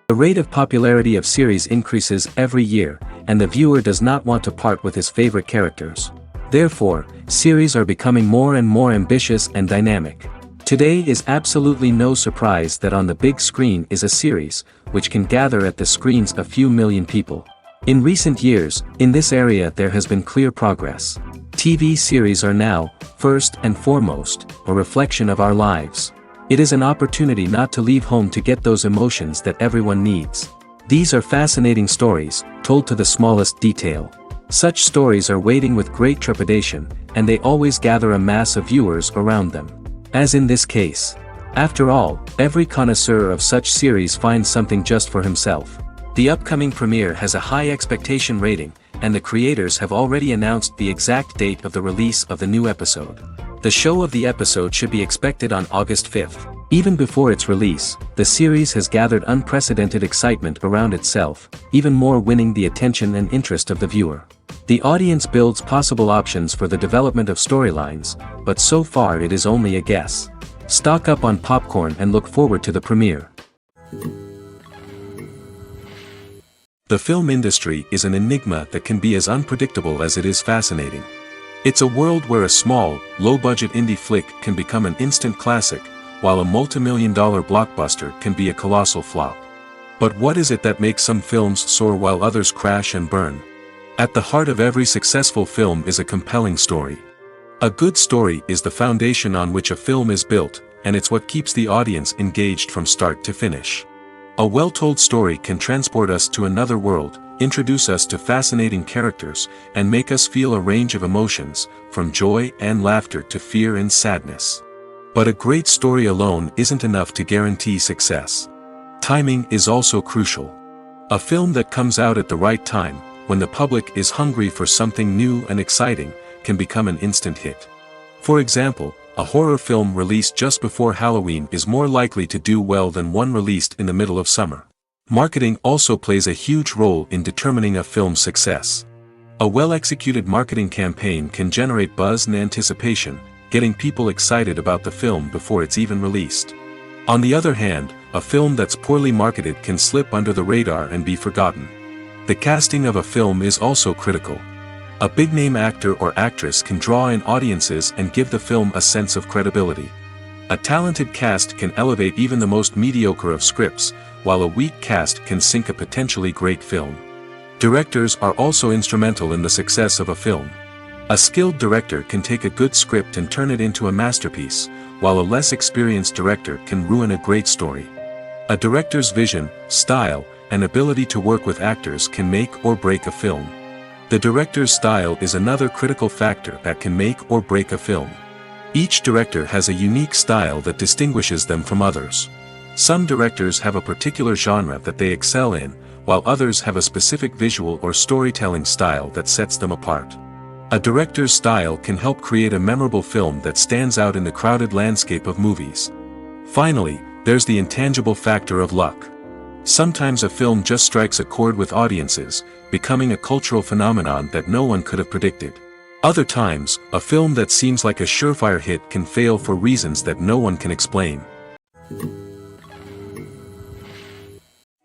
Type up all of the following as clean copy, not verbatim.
The rate of popularity of series increases every year, and the viewer does not want to part with his favorite characters. Therefore, series are becoming more and more ambitious and dynamic. Today is absolutely no surprise that on the big screen is a series, which can gather at the screens a few million people. In recent years, in this area there has been clear progress. TV series are now, first and foremost, a reflection of our lives. It is an opportunity not to leave home to get those emotions that everyone needs. These are fascinating stories, told to the smallest detail. Such stories are waiting with great trepidation, and they always gather a mass of viewers around them. As in this case. After all, every connoisseur of such series finds something just for himself. The upcoming premiere has a high expectation rating, and the creators have already announced the exact date of the release of the new episode. The show of the episode should be expected on August 5th. Even before its release, the series has gathered unprecedented excitement around itself, even more winning the attention and interest of the viewer. The audience builds possible options for the development of storylines, but so far it is only a guess. Stock up on popcorn and look forward to the premiere. The film industry is an enigma that can be as unpredictable as it is fascinating. It's a world where a small, low-budget indie flick can become an instant classic, while a multi-million-dollar blockbuster can be a colossal flop. But what is it that makes some films soar while others crash and burn? At the heart of every successful film is a compelling story. A good story is the foundation on which a film is built, and it's what keeps the audience engaged from start to finish. A well-told story can transport us to another world, introduce us to fascinating characters, and make us feel a range of emotions, from joy and laughter to fear and sadness. But a great story alone isn't enough to guarantee success. Timing is also crucial. A film that comes out at the right time, when the public is hungry for something new and exciting, can become an instant hit. For example, a horror film released just before Halloween is more likely to do well than one released in the middle of summer. Marketing also plays a huge role in determining a film's success. A well-executed marketing campaign can generate buzz and anticipation, getting people excited about the film before it's even released. On the other hand, a film that's poorly marketed can slip under the radar and be forgotten. The casting of a film is also critical. A big-name actor or actress can draw in audiences and give the film a sense of credibility. A talented cast can elevate even the most mediocre of scripts, while a weak cast can sink a potentially great film. Directors are also instrumental in the success of a film. A skilled director can take a good script and turn it into a masterpiece, while a less experienced director can ruin a great story. A director's vision, style, and ability to work with actors can make or break a film. The director's style is another critical factor that can make or break a film. Each director has a unique style that distinguishes them from others. Some directors have a particular genre that they excel in, while others have a specific visual or storytelling style that sets them apart. A director's style can help create a memorable film that stands out in the crowded landscape of movies. Finally, there's the intangible factor of luck. Sometimes a film just strikes a chord with audiences, becoming a cultural phenomenon that no one could have predicted. Other times, a film that seems like a surefire hit can fail for reasons that no one can explain.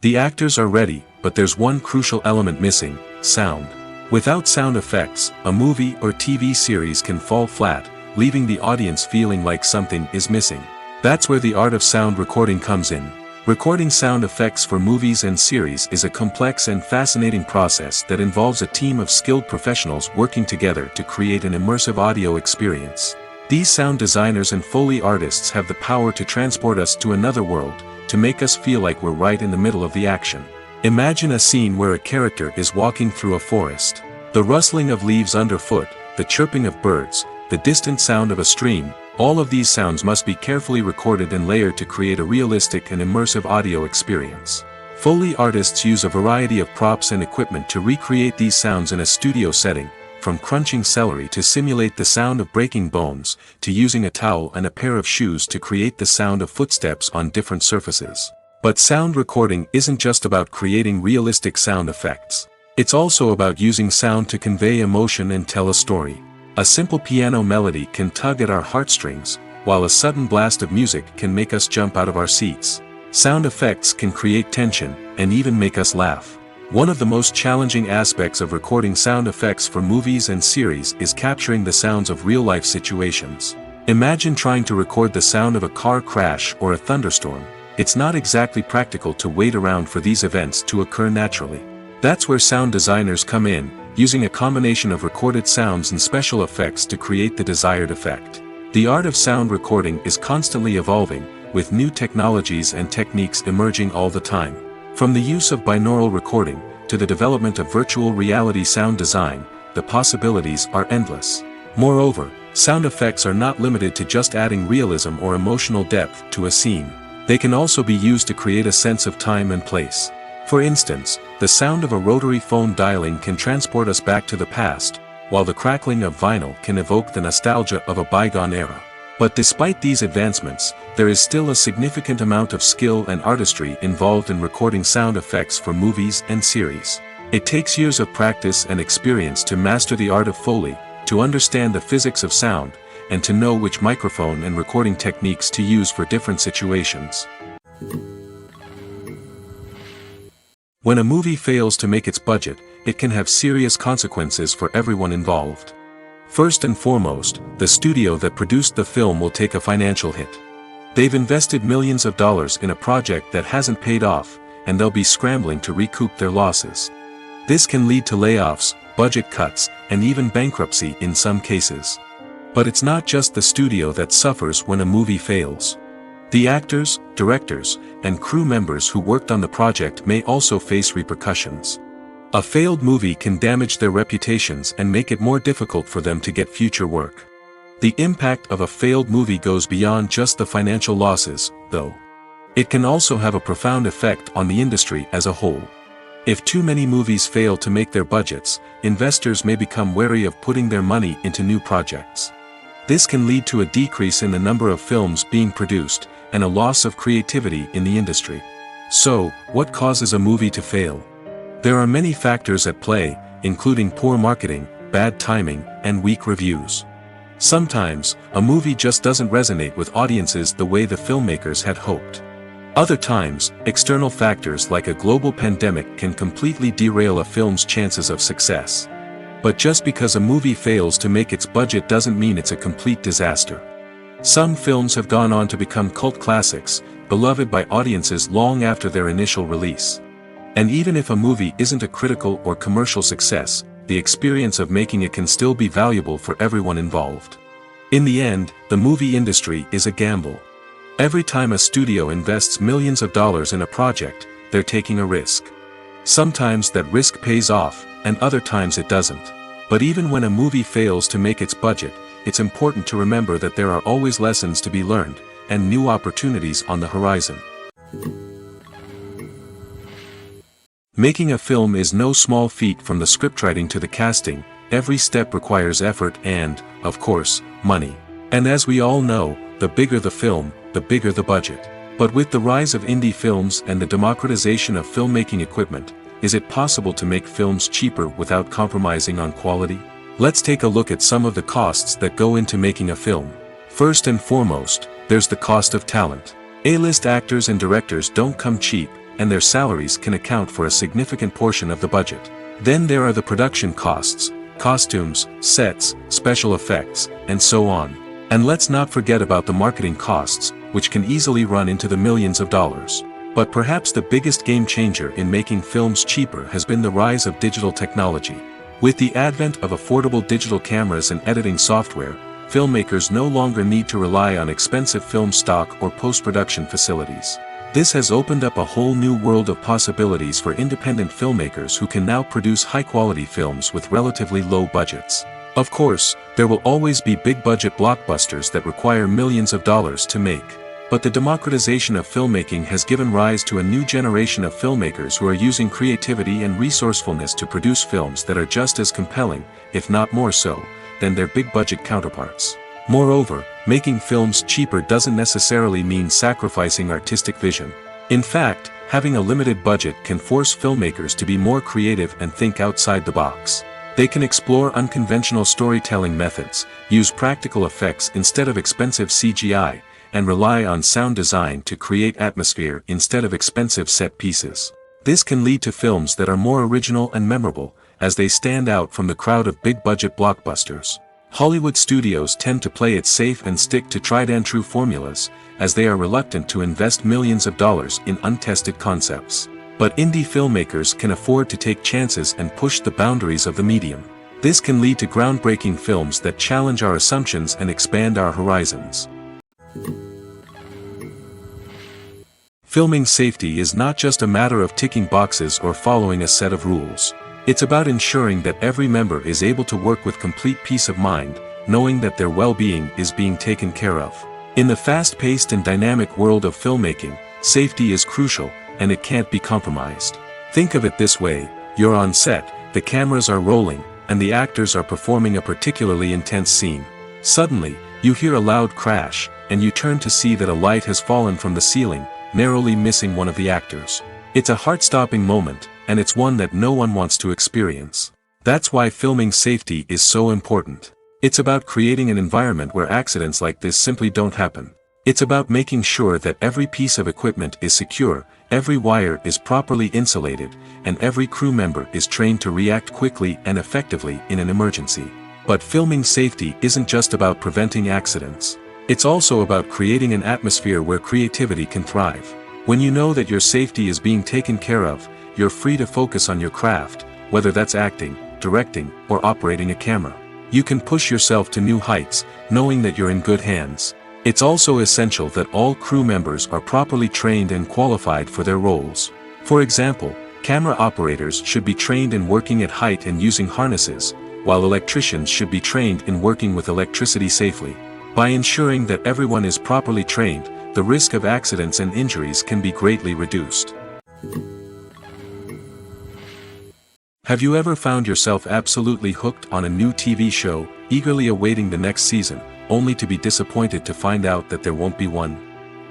The actors are ready, but there's one crucial element missing: sound. Without sound effects, a movie or TV series can fall flat, leaving the audience feeling like something is missing. That's where the art of sound recording comes in. Recording sound effects for movies and series is a complex and fascinating process that involves a team of skilled professionals working together to create an immersive audio experience. These sound designers and Foley artists have the power to transport us to another world, to make us feel like we're right in the middle of the action. Imagine a scene where a character is walking through a forest. The rustling of leaves underfoot, the chirping of birds, the distant sound of a stream, all of these sounds must be carefully recorded and layered to create a realistic and immersive audio experience. Foley artists use a variety of props and equipment to recreate these sounds in a studio setting, from crunching celery to simulate the sound of breaking bones, to using a towel and a pair of shoes to create the sound of footsteps on different surfaces. But sound recording isn't just about creating realistic sound effects. It's also about using sound to convey emotion and tell a story. A simple piano melody can tug at our heartstrings, while a sudden blast of music can make us jump out of our seats. Sound effects can create tension, and even make us laugh. One of the most challenging aspects of recording sound effects for movies and series is capturing the sounds of real-life situations. Imagine trying to record the sound of a car crash or a thunderstorm. It's not exactly practical to wait around for these events to occur naturally. That's where sound designers come in, using a combination of recorded sounds and special effects to create the desired effect. The art of sound recording is constantly evolving, with new technologies and techniques emerging all the time. From the use of binaural recording, to the development of virtual reality sound design, the possibilities are endless. Moreover, sound effects are not limited to just adding realism or emotional depth to a scene. They can also be used to create a sense of time and place. For instance, the sound of a rotary phone dialing can transport us back to the past, while the crackling of vinyl can evoke the nostalgia of a bygone era. But despite these advancements, there is still a significant amount of skill and artistry involved in recording sound effects for movies and series. It takes years of practice and experience to master the art of Foley, to understand the physics of sound, and to know which microphone and recording techniques to use for different situations. When a movie fails to make its budget, it can have serious consequences for everyone involved. First and foremost, the studio that produced the film will take a financial hit. They've invested millions of dollars in a project that hasn't paid off, and they'll be scrambling to recoup their losses. This can lead to layoffs, budget cuts, and even bankruptcy in some cases. But it's not just the studio that suffers when a movie fails. The actors, directors, and crew members who worked on the project may also face repercussions. A failed movie can damage their reputations and make it more difficult for them to get future work. The impact of a failed movie goes beyond just the financial losses, though. It can also have a profound effect on the industry as a whole. If too many movies fail to make their budgets, investors may become wary of putting their money into new projects. This can lead to a decrease in the number of films being produced, and a loss of creativity in the industry. So, what causes a movie to fail? There are many factors at play, including poor marketing, bad timing, and weak reviews. Sometimes, a movie just doesn't resonate with audiences the way the filmmakers had hoped. Other times, external factors like a global pandemic can completely derail a film's chances of success. But just because a movie fails to make its budget doesn't mean it's a complete disaster. Some films have gone on to become cult classics, beloved by audiences long after their initial release. And even if a movie isn't a critical or commercial success, the experience of making it can still be valuable for everyone involved. In the end, the movie industry is a gamble. Every time a studio invests millions of dollars in a project, they're taking a risk. Sometimes that risk pays off, and other times it doesn't. But even when a movie fails to make its budget, it's important to remember that there are always lessons to be learned, and new opportunities on the horizon. Making a film is no small feat. From the scriptwriting to the casting, every step requires effort and, of course, money. And as we all know, the bigger the film, the bigger the budget. But with the rise of indie films and the democratization of filmmaking equipment, is it possible to make films cheaper without compromising on quality? Let's take a look at some of the costs that go into making a film. First and foremost, there's the cost of talent. A-list actors and directors don't come cheap, and their salaries can account for a significant portion of the budget. Then there are the production costs, costumes, sets, special effects, and so on. And let's not forget about the marketing costs, which can easily run into the millions of dollars. But perhaps the biggest game changer in making films cheaper has been the rise of digital technology. With the advent of affordable digital cameras and editing software, filmmakers no longer need to rely on expensive film stock or post-production facilities. This has opened up a whole new world of possibilities for independent filmmakers who can now produce high-quality films with relatively low budgets. Of course, there will always be big-budget blockbusters that require millions of dollars to make. But the democratization of filmmaking has given rise to a new generation of filmmakers who are using creativity and resourcefulness to produce films that are just as compelling, if not more so, than their big-budget counterparts. Moreover, making films cheaper doesn't necessarily mean sacrificing artistic vision. In fact, having a limited budget can force filmmakers to be more creative and think outside the box. They can explore unconventional storytelling methods, use practical effects instead of expensive CGI, and rely on sound design to create atmosphere instead of expensive set pieces. This can lead to films that are more original and memorable, as they stand out from the crowd of big-budget blockbusters. Hollywood studios tend to play it safe and stick to tried-and-true formulas, as they are reluctant to invest millions of dollars in untested concepts. But indie filmmakers can afford to take chances and push the boundaries of the medium. This can lead to groundbreaking films that challenge our assumptions and expand our horizons. Filming safety is not just a matter of ticking boxes or following a set of rules. It's about ensuring that every member is able to work with complete peace of mind, knowing that their well-being is being taken care of. In the fast-paced and dynamic world of filmmaking, safety is crucial, and it can't be compromised. Think of it this way: you're on set, the cameras are rolling, and the actors are performing a particularly intense scene. Suddenly, you hear a loud crash, and you turn to see that a light has fallen from the ceiling, narrowly missing one of the actors. It's a heart-stopping moment, and it's one that no one wants to experience. That's why filming safety is so important. It's about creating an environment where accidents like this simply don't happen. It's about making sure that every piece of equipment is secure, every wire is properly insulated, and every crew member is trained to react quickly and effectively in an emergency. But filming safety isn't just about preventing accidents. It's also about creating an atmosphere where creativity can thrive. When you know that your safety is being taken care of, you're free to focus on your craft, whether that's acting, directing, or operating a camera. You can push yourself to new heights, knowing that you're in good hands. It's also essential that all crew members are properly trained and qualified for their roles. For example, camera operators should be trained in working at height and using harnesses, while electricians should be trained in working with electricity safely. By ensuring that everyone is properly trained, the risk of accidents and injuries can be greatly reduced. Have you ever found yourself absolutely hooked on a new TV show, eagerly awaiting the next season, only to be disappointed to find out that there won't be one?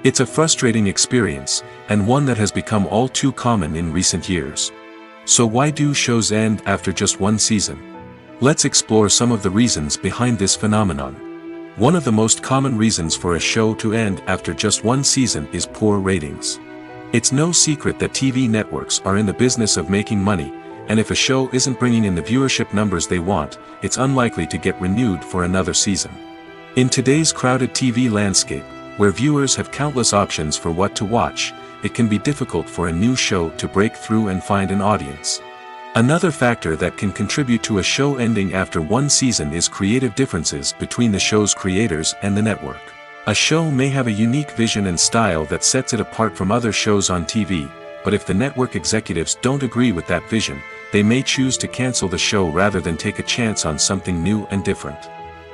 It's a frustrating experience, and one that has become all too common in recent years. So why do shows end after just one season? Let's explore some of the reasons behind this phenomenon. One of the most common reasons for a show to end after just one season is poor ratings. It's no secret that TV networks are in the business of making money, and if a show isn't bringing in the viewership numbers they want, it's unlikely to get renewed for another season. In today's crowded TV landscape, where viewers have countless options for what to watch, it can be difficult for a new show to break through and find an audience. Another factor that can contribute to a show ending after one season is creative differences between the show's creators and the network. A show may have a unique vision and style that sets it apart from other shows on TV, but if the network executives don't agree with that vision, they may choose to cancel the show rather than take a chance on something new and different.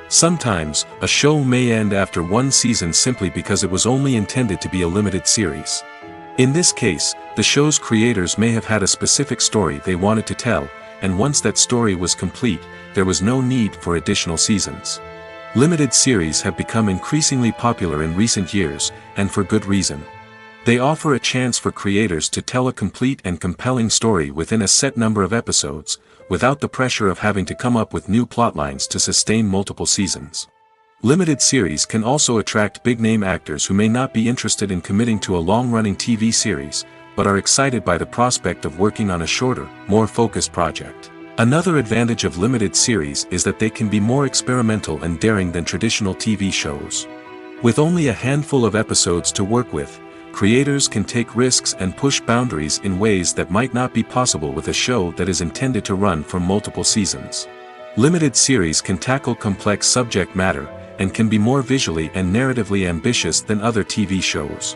Sometimes, a show may end after one season simply because it was only intended to be a limited series. In this case, the show's creators may have had a specific story they wanted to tell, and once that story was complete, there was no need for additional seasons. Limited series have become increasingly popular in recent years, and for good reason. They offer a chance for creators to tell a complete and compelling story within a set number of episodes, without the pressure of having to come up with new plotlines to sustain multiple seasons. Limited series can also attract big-name actors who may not be interested in committing to a long-running TV series, but are excited by the prospect of working on a shorter, more focused project. Another advantage of limited series is that they can be more experimental and daring than traditional TV shows. With only a handful of episodes to work with, creators can take risks and push boundaries in ways that might not be possible with a show that is intended to run for multiple seasons. Limited series can tackle complex subject matter, and can be more visually and narratively ambitious than other TV shows.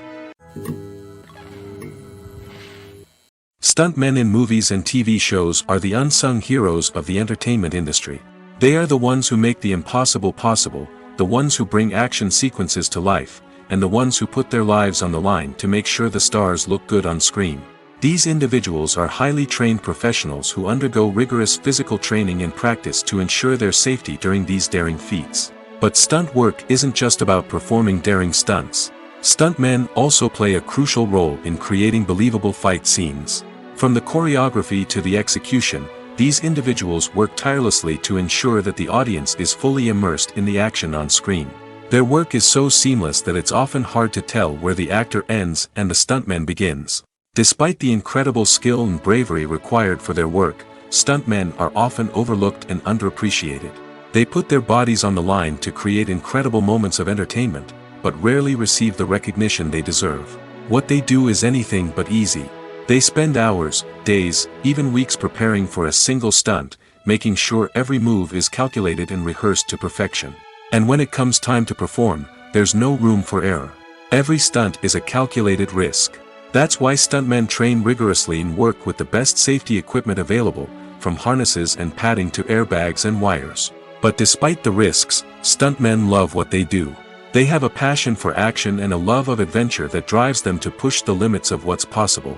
Stuntmen in movies and TV shows are the unsung heroes of the entertainment industry. They are the ones who make the impossible possible, the ones who bring action sequences to life, and the ones who put their lives on the line to make sure the stars look good on screen. These individuals are highly trained professionals who undergo rigorous physical training and practice to ensure their safety during these daring feats. But stunt work isn't just about performing daring stunts. Stuntmen also play a crucial role in creating believable fight scenes. From the choreography to the execution, these individuals work tirelessly to ensure that the audience is fully immersed in the action on screen. Their work is so seamless that it's often hard to tell where the actor ends and the stuntman begins. Despite the incredible skill and bravery required for their work, stuntmen are often overlooked and underappreciated. They put their bodies on the line to create incredible moments of entertainment, but rarely receive the recognition they deserve. What they do is anything but easy. They spend hours, days, even weeks preparing for a single stunt, making sure every move is calculated and rehearsed to perfection. And when it comes time to perform, there's no room for error. Every stunt is a calculated risk. That's why stuntmen train rigorously and work with the best safety equipment available, from harnesses and padding to airbags and wires. But despite the risks, stuntmen love what they do. They have a passion for action and a love of adventure that drives them to push the limits of what's possible.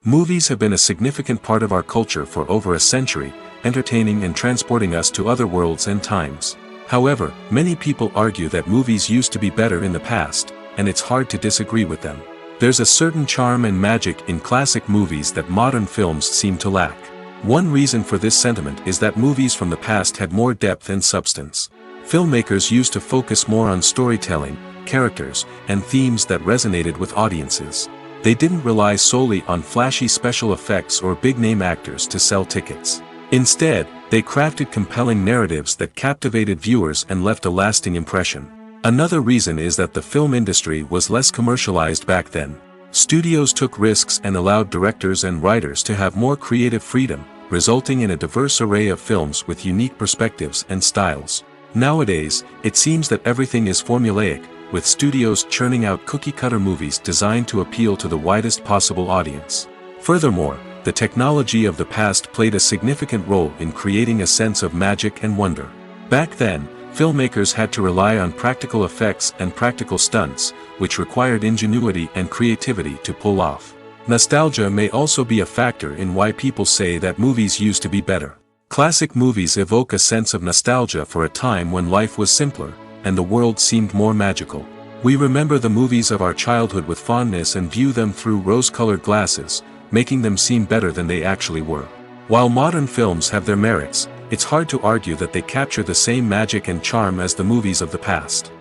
Movies have been a significant part of our culture for over a century, entertaining and transporting us to other worlds and times. However, many people argue that movies used to be better in the past, and it's hard to disagree with them. There's a certain charm and magic in classic movies that modern films seem to lack. One reason for this sentiment is that movies from the past had more depth and substance. Filmmakers used to focus more on storytelling, characters, and themes that resonated with audiences. They didn't rely solely on flashy special effects or big-name actors to sell tickets. Instead, they crafted compelling narratives that captivated viewers and left a lasting impression. Another reason is that the film industry was less commercialized back then. Studios took risks and allowed directors and writers to have more creative freedom, resulting in a diverse array of films with unique perspectives and styles. Nowadays, it seems that everything is formulaic, with studios churning out cookie-cutter movies designed to appeal to the widest possible audience. Furthermore, the technology of the past played a significant role in creating a sense of magic and wonder. Back then, filmmakers had to rely on practical effects and practical stunts, which required ingenuity and creativity to pull off. Nostalgia may also be a factor in why people say that movies used to be better. Classic movies evoke a sense of nostalgia for a time when life was simpler, and the world seemed more magical. We remember the movies of our childhood with fondness and view them through rose-colored glasses, making them seem better than they actually were. While modern films have their merits, it's hard to argue that they capture the same magic and charm as the movies of the past.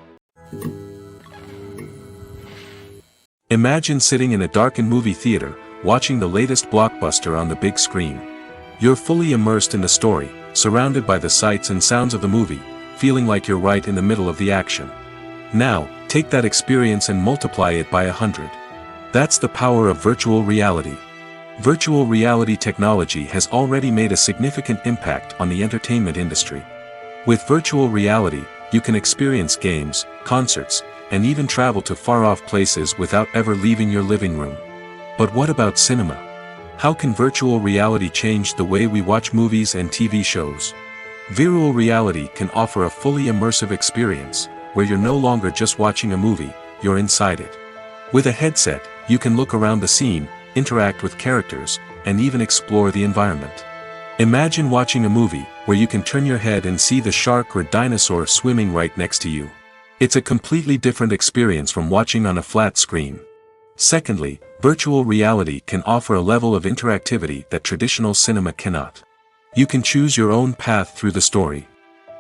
Imagine sitting in a darkened movie theater, watching the latest blockbuster on the big screen. You're fully immersed in the story, surrounded by the sights and sounds of the movie, feeling like you're right in the middle of the action. Now, take that experience and multiply it by 100. That's the power of virtual reality. Virtual reality technology has already made a significant impact on the entertainment industry. With virtual reality, you can experience games, concerts, and even travel to far-off places without ever leaving your living room. But what about cinema? How can virtual reality change the way we watch movies and TV shows? Virtual reality can offer a fully immersive experience, where you're no longer just watching a movie, you're inside it. With a headset, you can look around the scene, interact with characters, and even explore the environment. Imagine watching a movie where you can turn your head and see the shark or dinosaur swimming right next to you. It's a completely different experience from watching on a flat screen. Secondly, virtual reality can offer a level of interactivity that traditional cinema cannot. You can choose your own path through the story.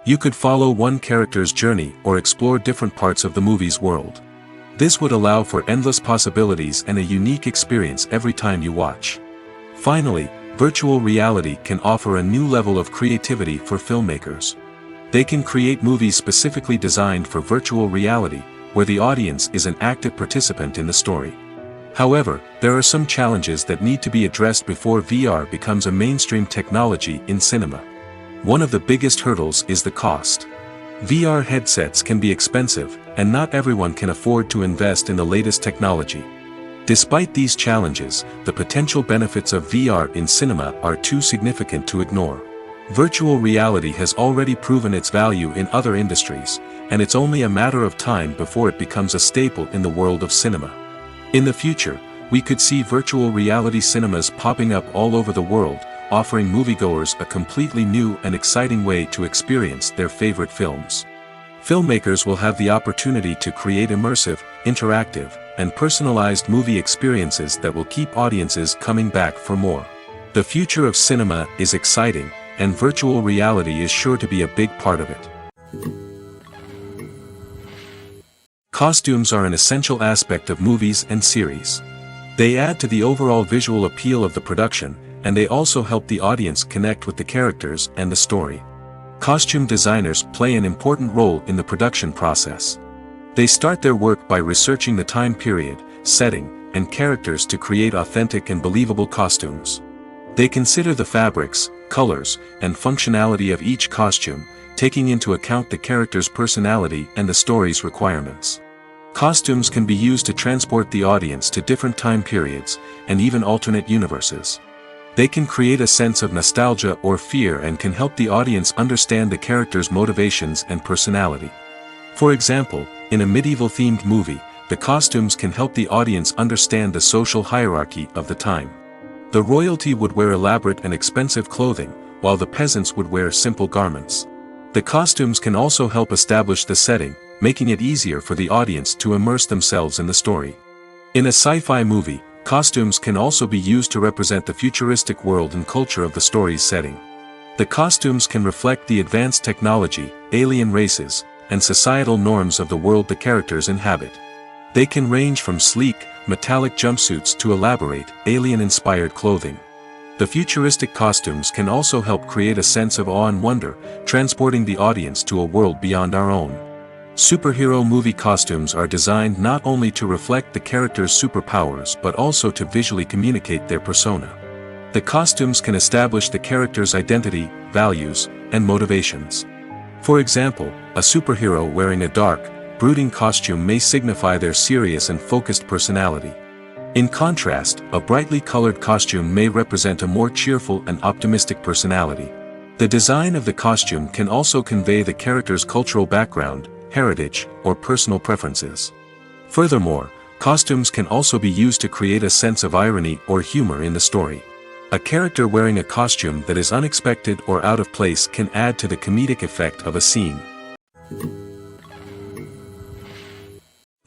You could follow one character's journey or explore different parts of the movie's world. This would allow for endless possibilities and a unique experience every time you watch. Finally, virtual reality can offer a new level of creativity for filmmakers. They can create movies specifically designed for virtual reality, where the audience is an active participant in the story. However, there are some challenges that need to be addressed before VR becomes a mainstream technology in cinema. One of the biggest hurdles is the cost. VR headsets can be expensive, and not everyone can afford to invest in the latest technology. Despite these challenges, the potential benefits of VR in cinema are too significant to ignore. Virtual reality has already proven its value in other industries, and it's only a matter of time before it becomes a staple in the world of cinema. In the future, we could see virtual reality cinemas popping up all over the world, offering moviegoers a completely new and exciting way to experience their favorite films. Filmmakers will have the opportunity to create immersive, interactive, and personalized movie experiences that will keep audiences coming back for more. The future of cinema is exciting, and virtual reality is sure to be a big part of it. Costumes are an essential aspect of movies and series. They add to the overall visual appeal of the production, and they also help the audience connect with the characters and the story. Costume designers play an important role in the production process. They start their work by researching the time period, setting, and characters to create authentic and believable costumes. They consider the fabrics, colors, and functionality of each costume, taking into account the character's personality and the story's requirements. Costumes can be used to transport the audience to different time periods, and even alternate universes. They can create a sense of nostalgia or fear and can help the audience understand the character's motivations and personality. For example, in a medieval-themed movie, the costumes can help the audience understand the social hierarchy of the time. The royalty would wear elaborate and expensive clothing, while the peasants would wear simple garments. The costumes can also help establish the setting, making it easier for the audience to immerse themselves in the story. In a sci-fi movie, costumes can also be used to represent the futuristic world and culture of the story's setting. The costumes can reflect the advanced technology, alien races, and societal norms of the world the characters inhabit. They can range from sleek, metallic jumpsuits to elaborate, alien-inspired clothing. The futuristic costumes can also help create a sense of awe and wonder, transporting the audience to a world beyond our own. Superhero movie costumes are designed not only to reflect the character's superpowers but also to visually communicate their persona. The costumes can establish the character's identity, values, and motivations. For example, a superhero wearing a dark, brooding costume may signify their serious and focused personality. In contrast, a brightly colored costume may represent a more cheerful and optimistic personality. The design of the costume can also convey the character's cultural background, heritage, or personal preferences. Furthermore, costumes can also be used to create a sense of irony or humor in the story. A character wearing a costume that is unexpected or out of place can add to the comedic effect of a scene.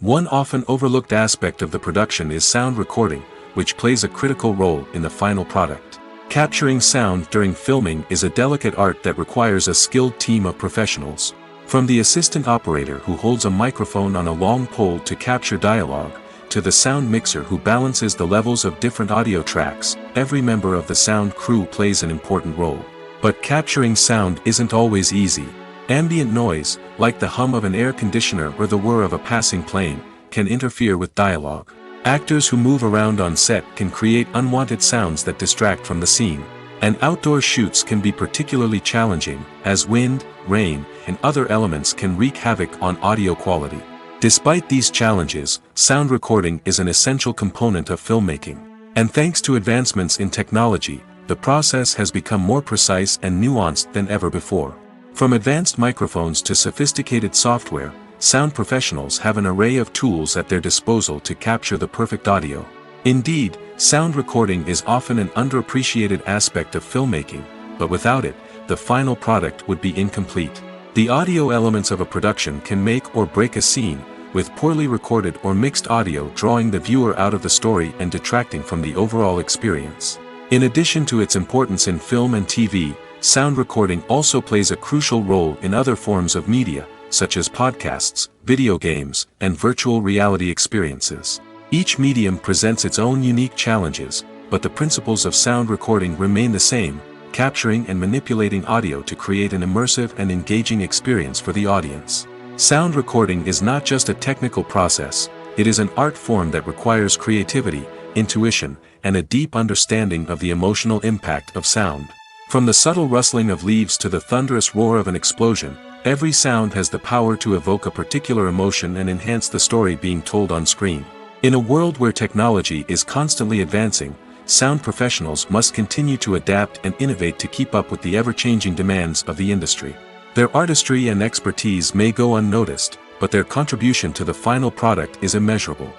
One often overlooked aspect of the production is sound recording, which plays a critical role in the final product. Capturing sound during filming is a delicate art that requires a skilled team of professionals. From the assistant operator who holds a microphone on a long pole to capture dialogue, to the sound mixer who balances the levels of different audio tracks, every member of the sound crew plays an important role. But capturing sound isn't always easy. Ambient noise, like the hum of an air conditioner or the whir of a passing plane, can interfere with dialogue. Actors who move around on set can create unwanted sounds that distract from the scene. And outdoor shoots can be particularly challenging, as wind, rain, and other elements can wreak havoc on audio quality. Despite these challenges, sound recording is an essential component of filmmaking. And thanks to advancements in technology, the process has become more precise and nuanced than ever before. From advanced microphones to sophisticated software, sound professionals have an array of tools at their disposal to capture the perfect audio. Indeed, sound recording is often an underappreciated aspect of filmmaking, but without it, the final product would be incomplete. The audio elements of a production can make or break a scene, with poorly recorded or mixed audio drawing the viewer out of the story and detracting from the overall experience. In addition to its importance in film and TV, sound recording also plays a crucial role in other forms of media, such as podcasts, video games, and virtual reality experiences. Each medium presents its own unique challenges, but the principles of sound recording remain the same, capturing and manipulating audio to create an immersive and engaging experience for the audience. Sound recording is not just a technical process, it is an art form that requires creativity, intuition, and a deep understanding of the emotional impact of sound. From the subtle rustling of leaves to the thunderous roar of an explosion, every sound has the power to evoke a particular emotion and enhance the story being told on screen. In a world where technology is constantly advancing, sound professionals must continue to adapt and innovate to keep up with the ever-changing demands of the industry. Their artistry and expertise may go unnoticed, but their contribution to the final product is immeasurable.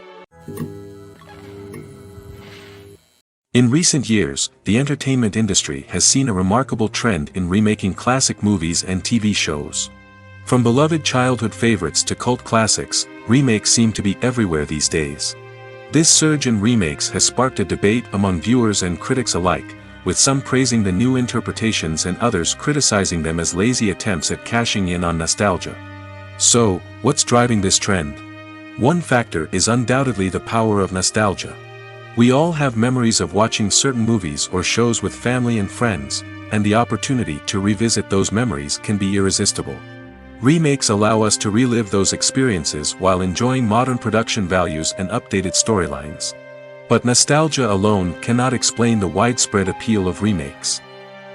In recent years, the entertainment industry has seen a remarkable trend in remaking classic movies and TV shows. From beloved childhood favorites to cult classics, remakes seem to be everywhere these days. This surge in remakes has sparked a debate among viewers and critics alike, with some praising the new interpretations and others criticizing them as lazy attempts at cashing in on nostalgia. So, what's driving this trend? One factor is undoubtedly the power of nostalgia. We all have memories of watching certain movies or shows with family and friends, and the opportunity to revisit those memories can be irresistible. Remakes allow us to relive those experiences while enjoying modern production values and updated storylines. But nostalgia alone cannot explain the widespread appeal of remakes.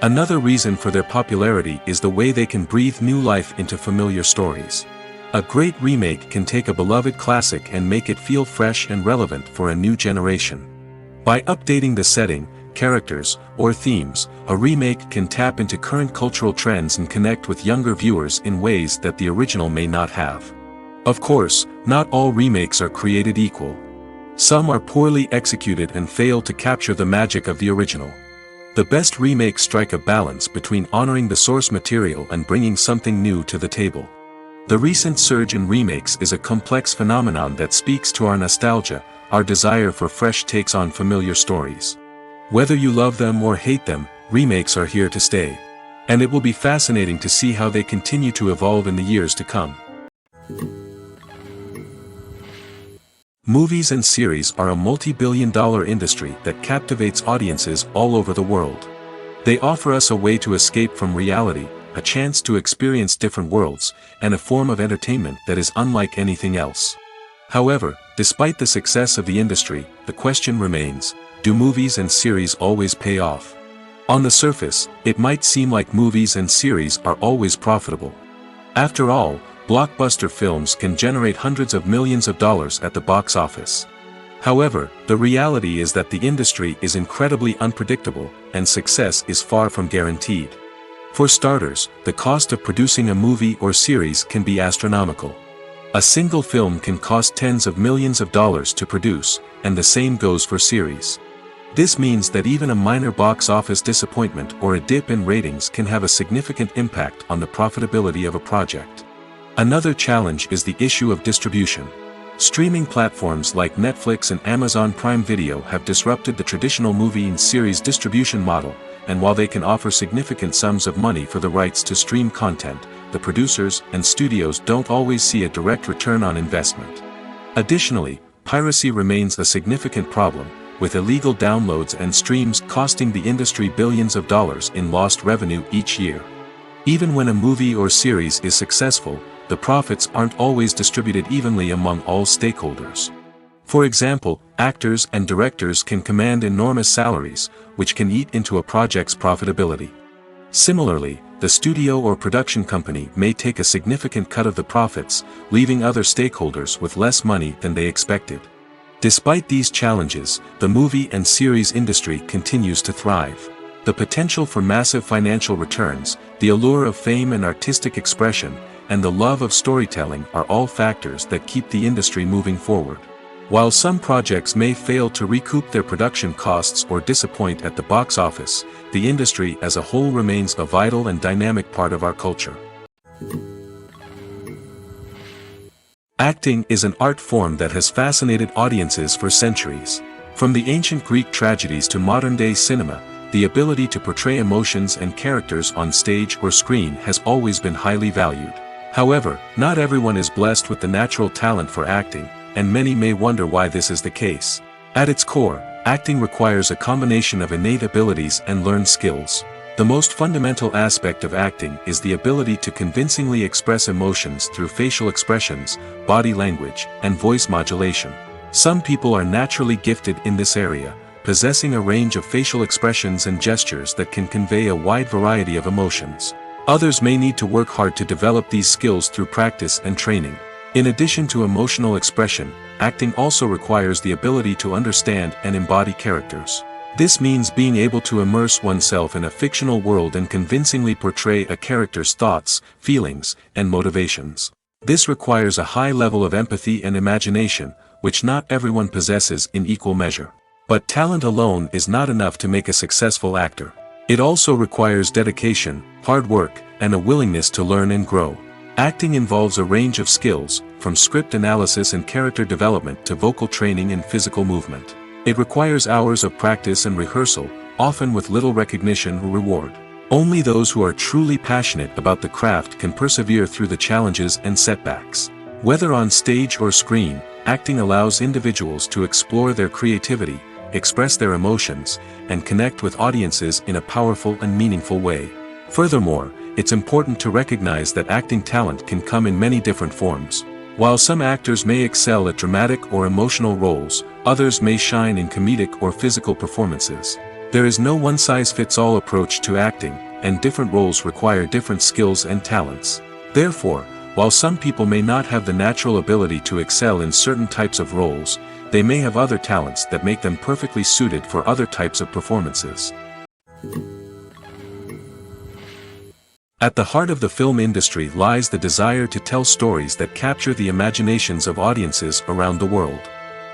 Another reason for their popularity is the way they can breathe new life into familiar stories. A great remake can take a beloved classic and make it feel fresh and relevant for a new generation. By updating the setting, characters, or themes, a remake can tap into current cultural trends and connect with younger viewers in ways that the original may not have. Of course, not all remakes are created equal. Some are poorly executed and fail to capture the magic of the original. The best remakes strike a balance between honoring the source material and bringing something new to the table. The recent surge in remakes is a complex phenomenon that speaks to our nostalgia, our desire for fresh takes on familiar stories. Whether you love them or hate them, remakes are here to stay. And it will be fascinating to see how they continue to evolve in the years to come. Movies and series are a multi-billion-dollar industry that captivates audiences all over the world. They offer us a way to escape from reality, a chance to experience different worlds, and a form of entertainment that is unlike anything else. However, despite the success of the industry, the question remains, do movies and series always pay off? On the surface, it might seem like movies and series are always profitable. After all, blockbuster films can generate hundreds of millions of dollars at the box office. However, the reality is that the industry is incredibly unpredictable, and success is far from guaranteed. For starters, the cost of producing a movie or series can be astronomical. A single film can cost tens of millions of dollars to produce, and the same goes for series. This means that even a minor box office disappointment or a dip in ratings can have a significant impact on the profitability of a project. Another challenge is the issue of distribution. Streaming platforms like Netflix and Amazon Prime Video have disrupted the traditional movie and series distribution model, and while they can offer significant sums of money for the rights to stream content, the producers and studios don't always see a direct return on investment. Additionally, piracy remains a significant problem, with illegal downloads and streams costing the industry billions of dollars in lost revenue each year. Even when a movie or series is successful, the profits aren't always distributed evenly among all stakeholders. For example, actors and directors can command enormous salaries, which can eat into a project's profitability. Similarly, the studio or production company may take a significant cut of the profits, leaving other stakeholders with less money than they expected. Despite these challenges, the movie and series industry continues to thrive. The potential for massive financial returns, the allure of fame and artistic expression, and the love of storytelling are all factors that keep the industry moving forward. While some projects may fail to recoup their production costs or disappoint at the box office, the industry as a whole remains a vital and dynamic part of our culture. Acting is an art form that has fascinated audiences for centuries. From the ancient Greek tragedies to modern-day cinema, the ability to portray emotions and characters on stage or screen has always been highly valued. However, not everyone is blessed with the natural talent for acting, and many may wonder why this is the case. At its core, acting requires a combination of innate abilities and learned skills. The most fundamental aspect of acting is the ability to convincingly express emotions through facial expressions, body language, and voice modulation. Some people are naturally gifted in this area, possessing a range of facial expressions and gestures that can convey a wide variety of emotions. Others may need to work hard to develop these skills through practice and training. In addition to emotional expression, acting also requires the ability to understand and embody characters. This means being able to immerse oneself in a fictional world and convincingly portray a character's thoughts, feelings, and motivations. This requires a high level of empathy and imagination, which not everyone possesses in equal measure. But talent alone is not enough to make a successful actor. It also requires dedication, hard work, and a willingness to learn and grow. Acting involves a range of skills, from script analysis and character development to vocal training and physical movement. It requires hours of practice and rehearsal, often with little recognition or reward. Only those who are truly passionate about the craft can persevere through the challenges and setbacks. Whether on stage or screen, acting allows individuals to explore their creativity, express their emotions, and connect with audiences in a powerful and meaningful way. Furthermore, it's important to recognize that acting talent can come in many different forms. While some actors may excel at dramatic or emotional roles, others may shine in comedic or physical performances. There is no one-size-fits-all approach to acting, and different roles require different skills and talents. Therefore, while some people may not have the natural ability to excel in certain types of roles, they may have other talents that make them perfectly suited for other types of performances. At the heart of the film industry lies the desire to tell stories that capture the imaginations of audiences around the world.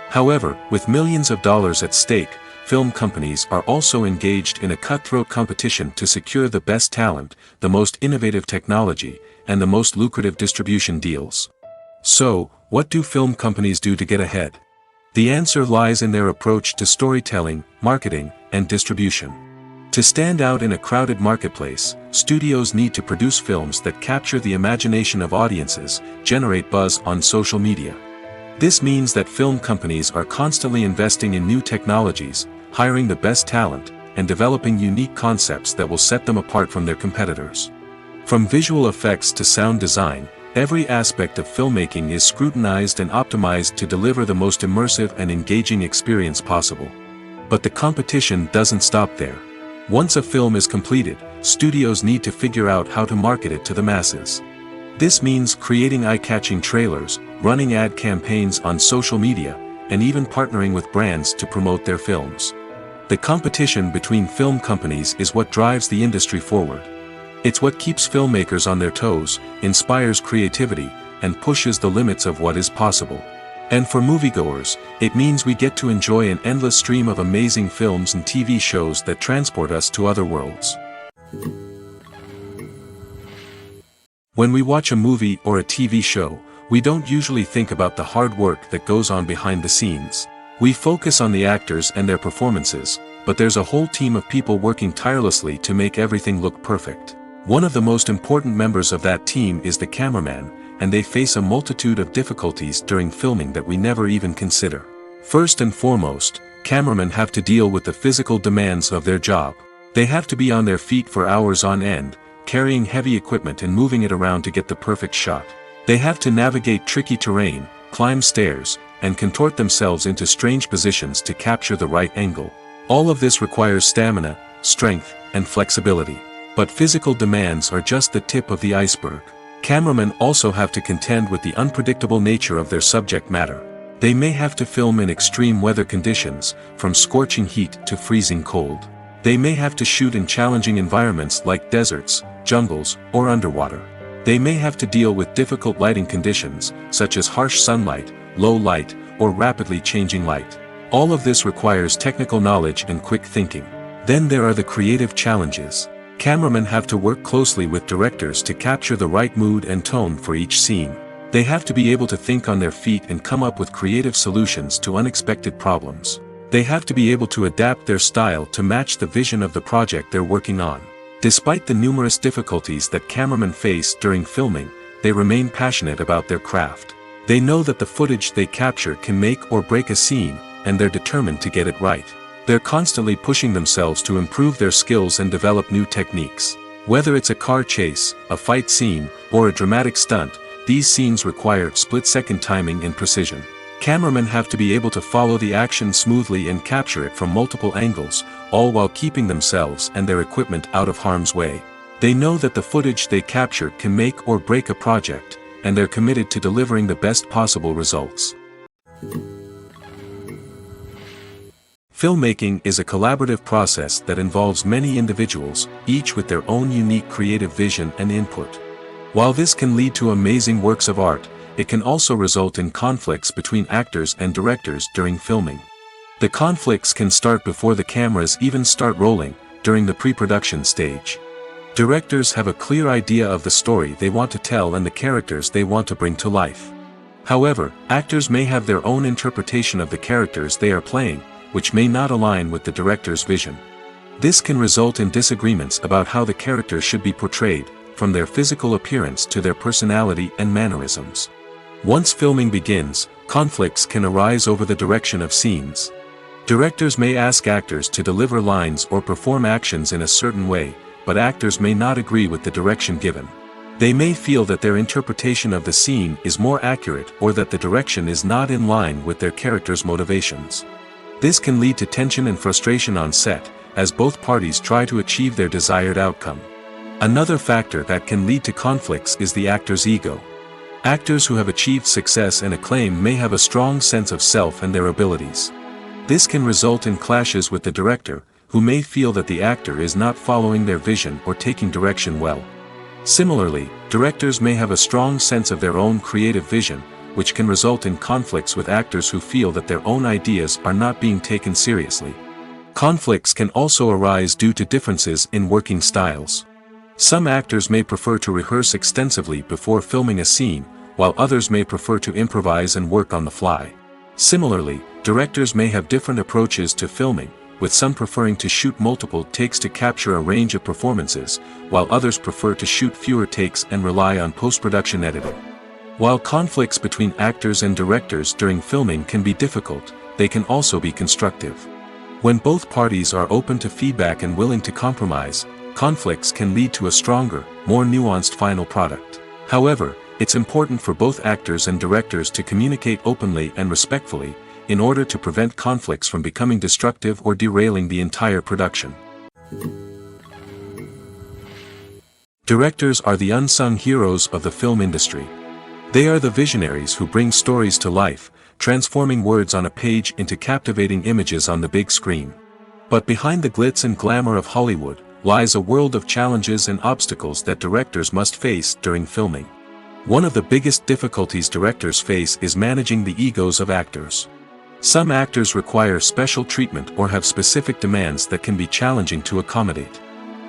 However, with millions of dollars at stake, film companies are also engaged in a cutthroat competition to secure the best talent, the most innovative technology, and the most lucrative distribution deals. So, what do film companies do to get ahead? The answer lies in their approach to storytelling, marketing, and distribution. To stand out in a crowded marketplace, studios need to produce films that capture the imagination of audiences, generate buzz on social media. This means that film companies are constantly investing in new technologies, hiring the best talent, and developing unique concepts that will set them apart from their competitors. From visual effects to sound design, every aspect of filmmaking is scrutinized and optimized to deliver the most immersive and engaging experience possible. But the competition doesn't stop there. Once a film is completed, studios need to figure out how to market it to the masses. This means creating eye-catching trailers, running ad campaigns on social media, and even partnering with brands to promote their films. The competition between film companies is what drives the industry forward. It's what keeps filmmakers on their toes, inspires creativity, and pushes the limits of what is possible. And for moviegoers, it means we get to enjoy an endless stream of amazing films and TV shows that transport us to other worlds. When we watch a movie or a TV show, we don't usually think about the hard work that goes on behind the scenes. We focus on the actors and their performances, but there's a whole team of people working tirelessly to make everything look perfect. One of the most important members of that team is the cameraman, and they face a multitude of difficulties during filming that we never even consider. First and foremost, cameramen have to deal with the physical demands of their job. They have to be on their feet for hours on end, carrying heavy equipment and moving it around to get the perfect shot. They have to navigate tricky terrain, climb stairs, and contort themselves into strange positions to capture the right angle. All of this requires stamina, strength, and flexibility. But physical demands are just the tip of the iceberg. Cameramen also have to contend with the unpredictable nature of their subject matter. They may have to film in extreme weather conditions, from scorching heat to freezing cold. They may have to shoot in challenging environments like deserts, jungles, or underwater. They may have to deal with difficult lighting conditions, such as harsh sunlight, low light, or rapidly changing light. All of this requires technical knowledge and quick thinking. Then there are the creative challenges. Cameramen have to work closely with directors to capture the right mood and tone for each scene. They have to be able to think on their feet and come up with creative solutions to unexpected problems. They have to be able to adapt their style to match the vision of the project they're working on. Despite the numerous difficulties that cameramen face during filming, they remain passionate about their craft. They know that the footage they capture can make or break a scene, and they're determined to get it right. They're constantly pushing themselves to improve their skills and develop new techniques. Whether it's a car chase, a fight scene, or a dramatic stunt, these scenes require split-second timing and precision. Cameramen have to be able to follow the action smoothly and capture it from multiple angles, all while keeping themselves and their equipment out of harm's way. They know that the footage they capture can make or break a project, and they're committed to delivering the best possible results. Filmmaking is a collaborative process that involves many individuals, each with their own unique creative vision and input. While this can lead to amazing works of art, it can also result in conflicts between actors and directors during filming. The conflicts can start before the cameras even start rolling, during the pre-production stage. Directors have a clear idea of the story they want to tell and the characters they want to bring to life. However, actors may have their own interpretation of the characters they are playing, which may not align with the director's vision. This can result in disagreements about how the character should be portrayed, from their physical appearance to their personality and mannerisms. Once filming begins, conflicts can arise over the direction of scenes. Directors may ask actors to deliver lines or perform actions in a certain way, but actors may not agree with the direction given. They may feel that their interpretation of the scene is more accurate or that the direction is not in line with their character's motivations. This can lead to tension and frustration on set, as both parties try to achieve their desired outcome. Another factor that can lead to conflicts is the actor's ego. Actors who have achieved success and acclaim may have a strong sense of self and their abilities. This can result in clashes with the director, who may feel that the actor is not following their vision or taking direction well. Similarly, directors may have a strong sense of their own creative vision, which can result in conflicts with actors who feel that their own ideas are not being taken seriously. Conflicts can also arise due to differences in working styles. Some actors may prefer to rehearse extensively before filming a scene, while others may prefer to improvise and work on the fly. Similarly, directors may have different approaches to filming, with some preferring to shoot multiple takes to capture a range of performances, while others prefer to shoot fewer takes and rely on post-production editing. While conflicts between actors and directors during filming can be difficult, they can also be constructive. When both parties are open to feedback and willing to compromise, conflicts can lead to a stronger, more nuanced final product. However, it's important for both actors and directors to communicate openly and respectfully, in order to prevent conflicts from becoming destructive or derailing the entire production. Directors are the unsung heroes of the film industry. They are the visionaries who bring stories to life, transforming words on a page into captivating images on the big screen. But behind the glitz and glamour of Hollywood, lies a world of challenges and obstacles that directors must face during filming. One of the biggest difficulties directors face is managing the egos of actors. Some actors require special treatment or have specific demands that can be challenging to accommodate.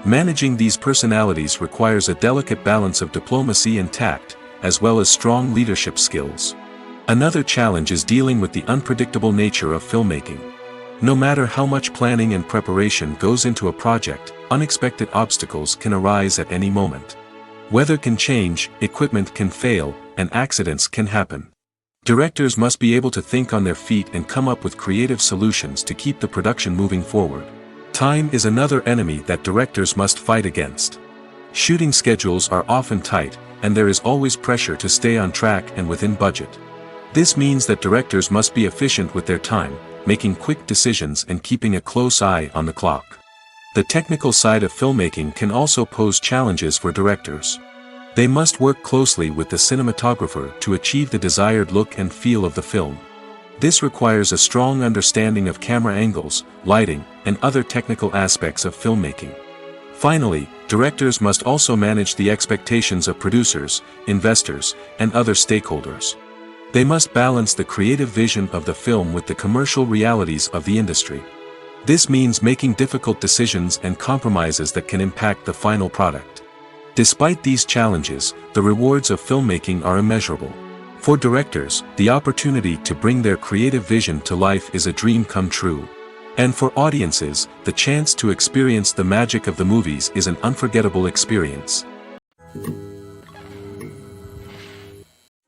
Managing these personalities requires a delicate balance of diplomacy and tact, as well as strong leadership skills. Another challenge is dealing with the unpredictable nature of filmmaking. No matter how much planning and preparation goes into a project, unexpected obstacles can arise at any moment. Weather can change, equipment can fail, and accidents can happen. Directors must be able to think on their feet and come up with creative solutions to keep the production moving forward. Time is another enemy that directors must fight against. Shooting schedules are often tight, and there is always pressure to stay on track and within budget. This means that directors must be efficient with their time, making quick decisions and keeping a close eye on the clock. The technical side of filmmaking can also pose challenges for directors. They must work closely with the cinematographer to achieve the desired look and feel of the film. This requires a strong understanding of camera angles, lighting, and other technical aspects of filmmaking. Finally, directors must also manage the expectations of producers, investors, and other stakeholders. They must balance the creative vision of the film with the commercial realities of the industry. This means making difficult decisions and compromises that can impact the final product. Despite these challenges, the rewards of filmmaking are immeasurable. For directors, the opportunity to bring their creative vision to life is a dream come true. And for audiences, the chance to experience the magic of the movies is an unforgettable experience.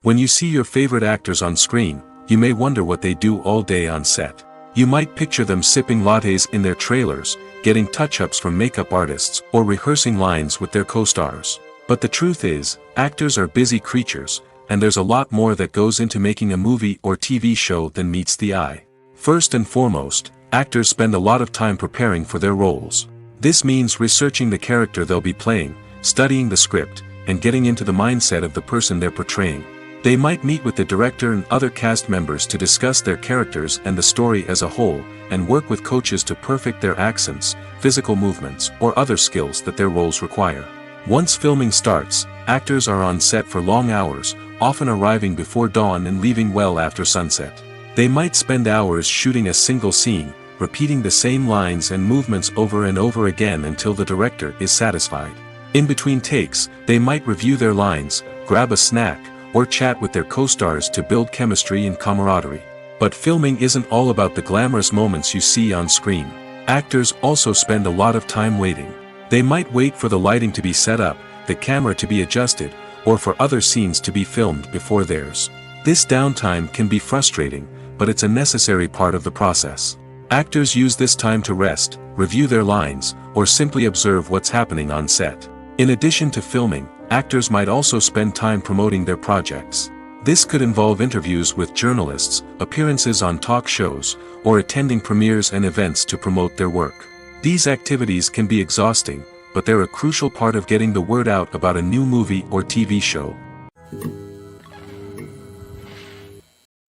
When you see your favorite actors on screen, you may wonder what they do all day on set. You might picture them sipping lattes in their trailers, getting touch-ups from makeup artists, or rehearsing lines with their co-stars. But the truth is, actors are busy creatures, and there's a lot more that goes into making a movie or TV show than meets the eye. First and foremost, actors spend a lot of time preparing for their roles. This means researching the character they'll be playing, studying the script, and getting into the mindset of the person they're portraying. They might meet with the director and other cast members to discuss their characters and the story as a whole, and work with coaches to perfect their accents, physical movements, or other skills that their roles require. Once filming starts, actors are on set for long hours, often arriving before dawn and leaving well after sunset. They might spend hours shooting a single scene, repeating the same lines and movements over and over again until the director is satisfied. In between takes, they might review their lines, grab a snack, or chat with their co-stars to build chemistry and camaraderie. But filming isn't all about the glamorous moments you see on screen. Actors also spend a lot of time waiting. They might wait for the lighting to be set up, the camera to be adjusted, or for other scenes to be filmed before theirs. This downtime can be frustrating, but it's a necessary part of the process. Actors use this time to rest, review their lines, or simply observe what's happening on set. In addition to filming, actors might also spend time promoting their projects. This could involve interviews with journalists, appearances on talk shows, or attending premieres and events to promote their work. These activities can be exhausting, but they're a crucial part of getting the word out about a new movie or TV show.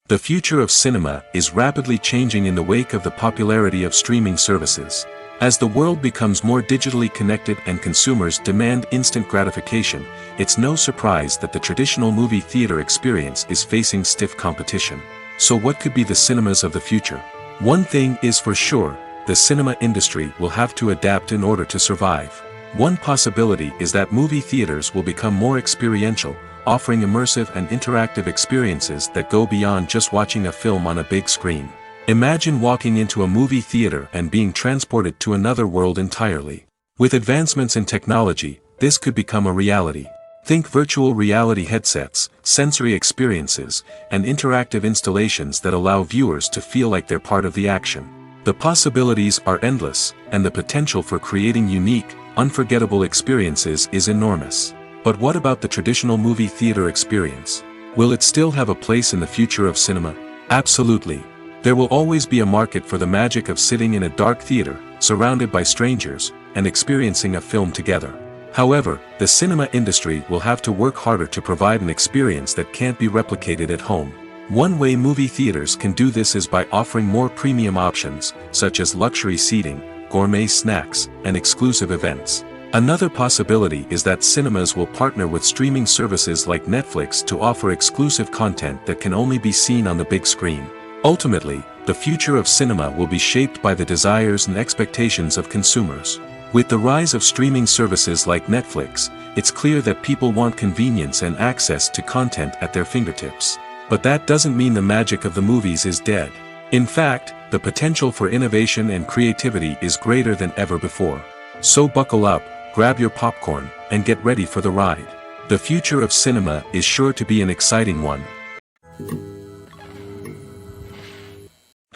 The future of cinema is rapidly changing in the wake of the popularity of streaming services. As the world becomes more digitally connected and consumers demand instant gratification, it's no surprise that the traditional movie theater experience is facing stiff competition. So what could be the cinemas of the future? One thing is for sure, the cinema industry will have to adapt in order to survive. One possibility is that movie theaters will become more experiential, offering immersive and interactive experiences that go beyond just watching a film on a big screen. Imagine walking into a movie theater and being transported to another world entirely. With advancements in technology, this could become a reality. Think virtual reality headsets, sensory experiences, and interactive installations that allow viewers to feel like they're part of the action. The possibilities are endless, and the potential for creating unique, unforgettable experiences is enormous. But what about the traditional movie theater experience? Will it still have a place in the future of cinema? Absolutely. There will always be a market for the magic of sitting in a dark theater, surrounded by strangers, and experiencing a film together. However, the cinema industry will have to work harder to provide an experience that can't be replicated at home. One way movie theaters can do this is by offering more premium options, such as luxury seating, gourmet snacks, and exclusive events. Another possibility is that cinemas will partner with streaming services like Netflix to offer exclusive content that can only be seen on the big screen. Ultimately, the future of cinema will be shaped by the desires and expectations of consumers. With the rise of streaming services like Netflix, it's clear that people want convenience and access to content at their fingertips. But that doesn't mean the magic of the movies is dead. In fact, the potential for innovation and creativity is greater than ever before. So buckle up, grab your popcorn, and get ready for the ride. The future of cinema is sure to be an exciting one.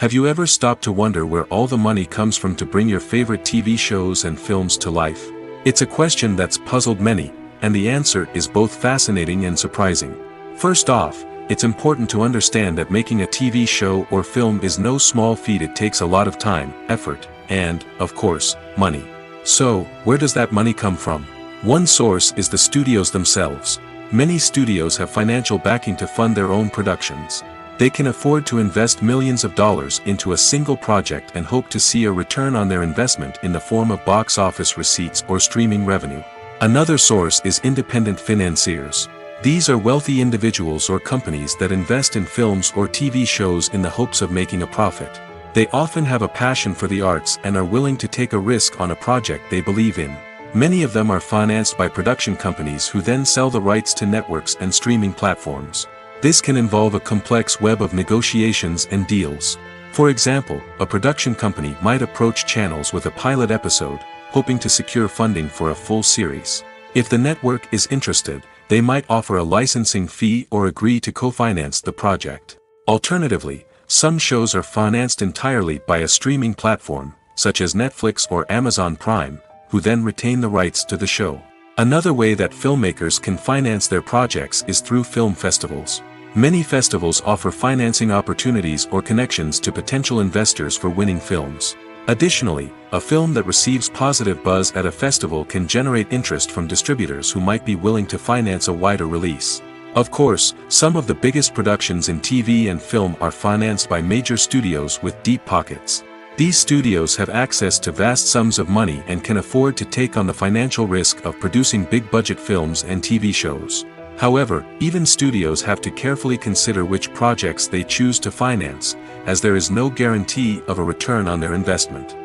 Have you ever stopped to wonder where all the money comes from to bring your favorite TV shows and films to life? It's a question that's puzzled many, and the answer is both fascinating and surprising. First off, it's important to understand that making a TV show or film is no small feat. It takes a lot of time, effort, and, of course, money. So, where does that money come from? One source is the studios themselves. Many studios have financial backing to fund their own productions. They can afford to invest millions of dollars into a single project and hope to see a return on their investment in the form of box office receipts or streaming revenue. Another source is independent financiers. These are wealthy individuals or companies that invest in films or TV shows in the hopes of making a profit. They often have a passion for the arts and are willing to take a risk on a project they believe in. Many of them are financed by production companies who then sell the rights to networks and streaming platforms. This can involve a complex web of negotiations and deals. For example, a production company might approach channels with a pilot episode, hoping to secure funding for a full series. If the network is interested, they might offer a licensing fee or agree to co-finance the project. Alternatively, some shows are financed entirely by a streaming platform, such as Netflix or Amazon Prime, who then retain the rights to the show. Another way that filmmakers can finance their projects is through film festivals. Many festivals offer financing opportunities or connections to potential investors for winning films. Additionally, a film that receives positive buzz at a festival can generate interest from distributors who might be willing to finance a wider release. Of course, some of the biggest productions in TV and film are financed by major studios with deep pockets. These studios have access to vast sums of money and can afford to take on the financial risk of producing big-budget films and TV shows. However, even studios have to carefully consider which projects they choose to finance, as there is no guarantee of a return on their investment.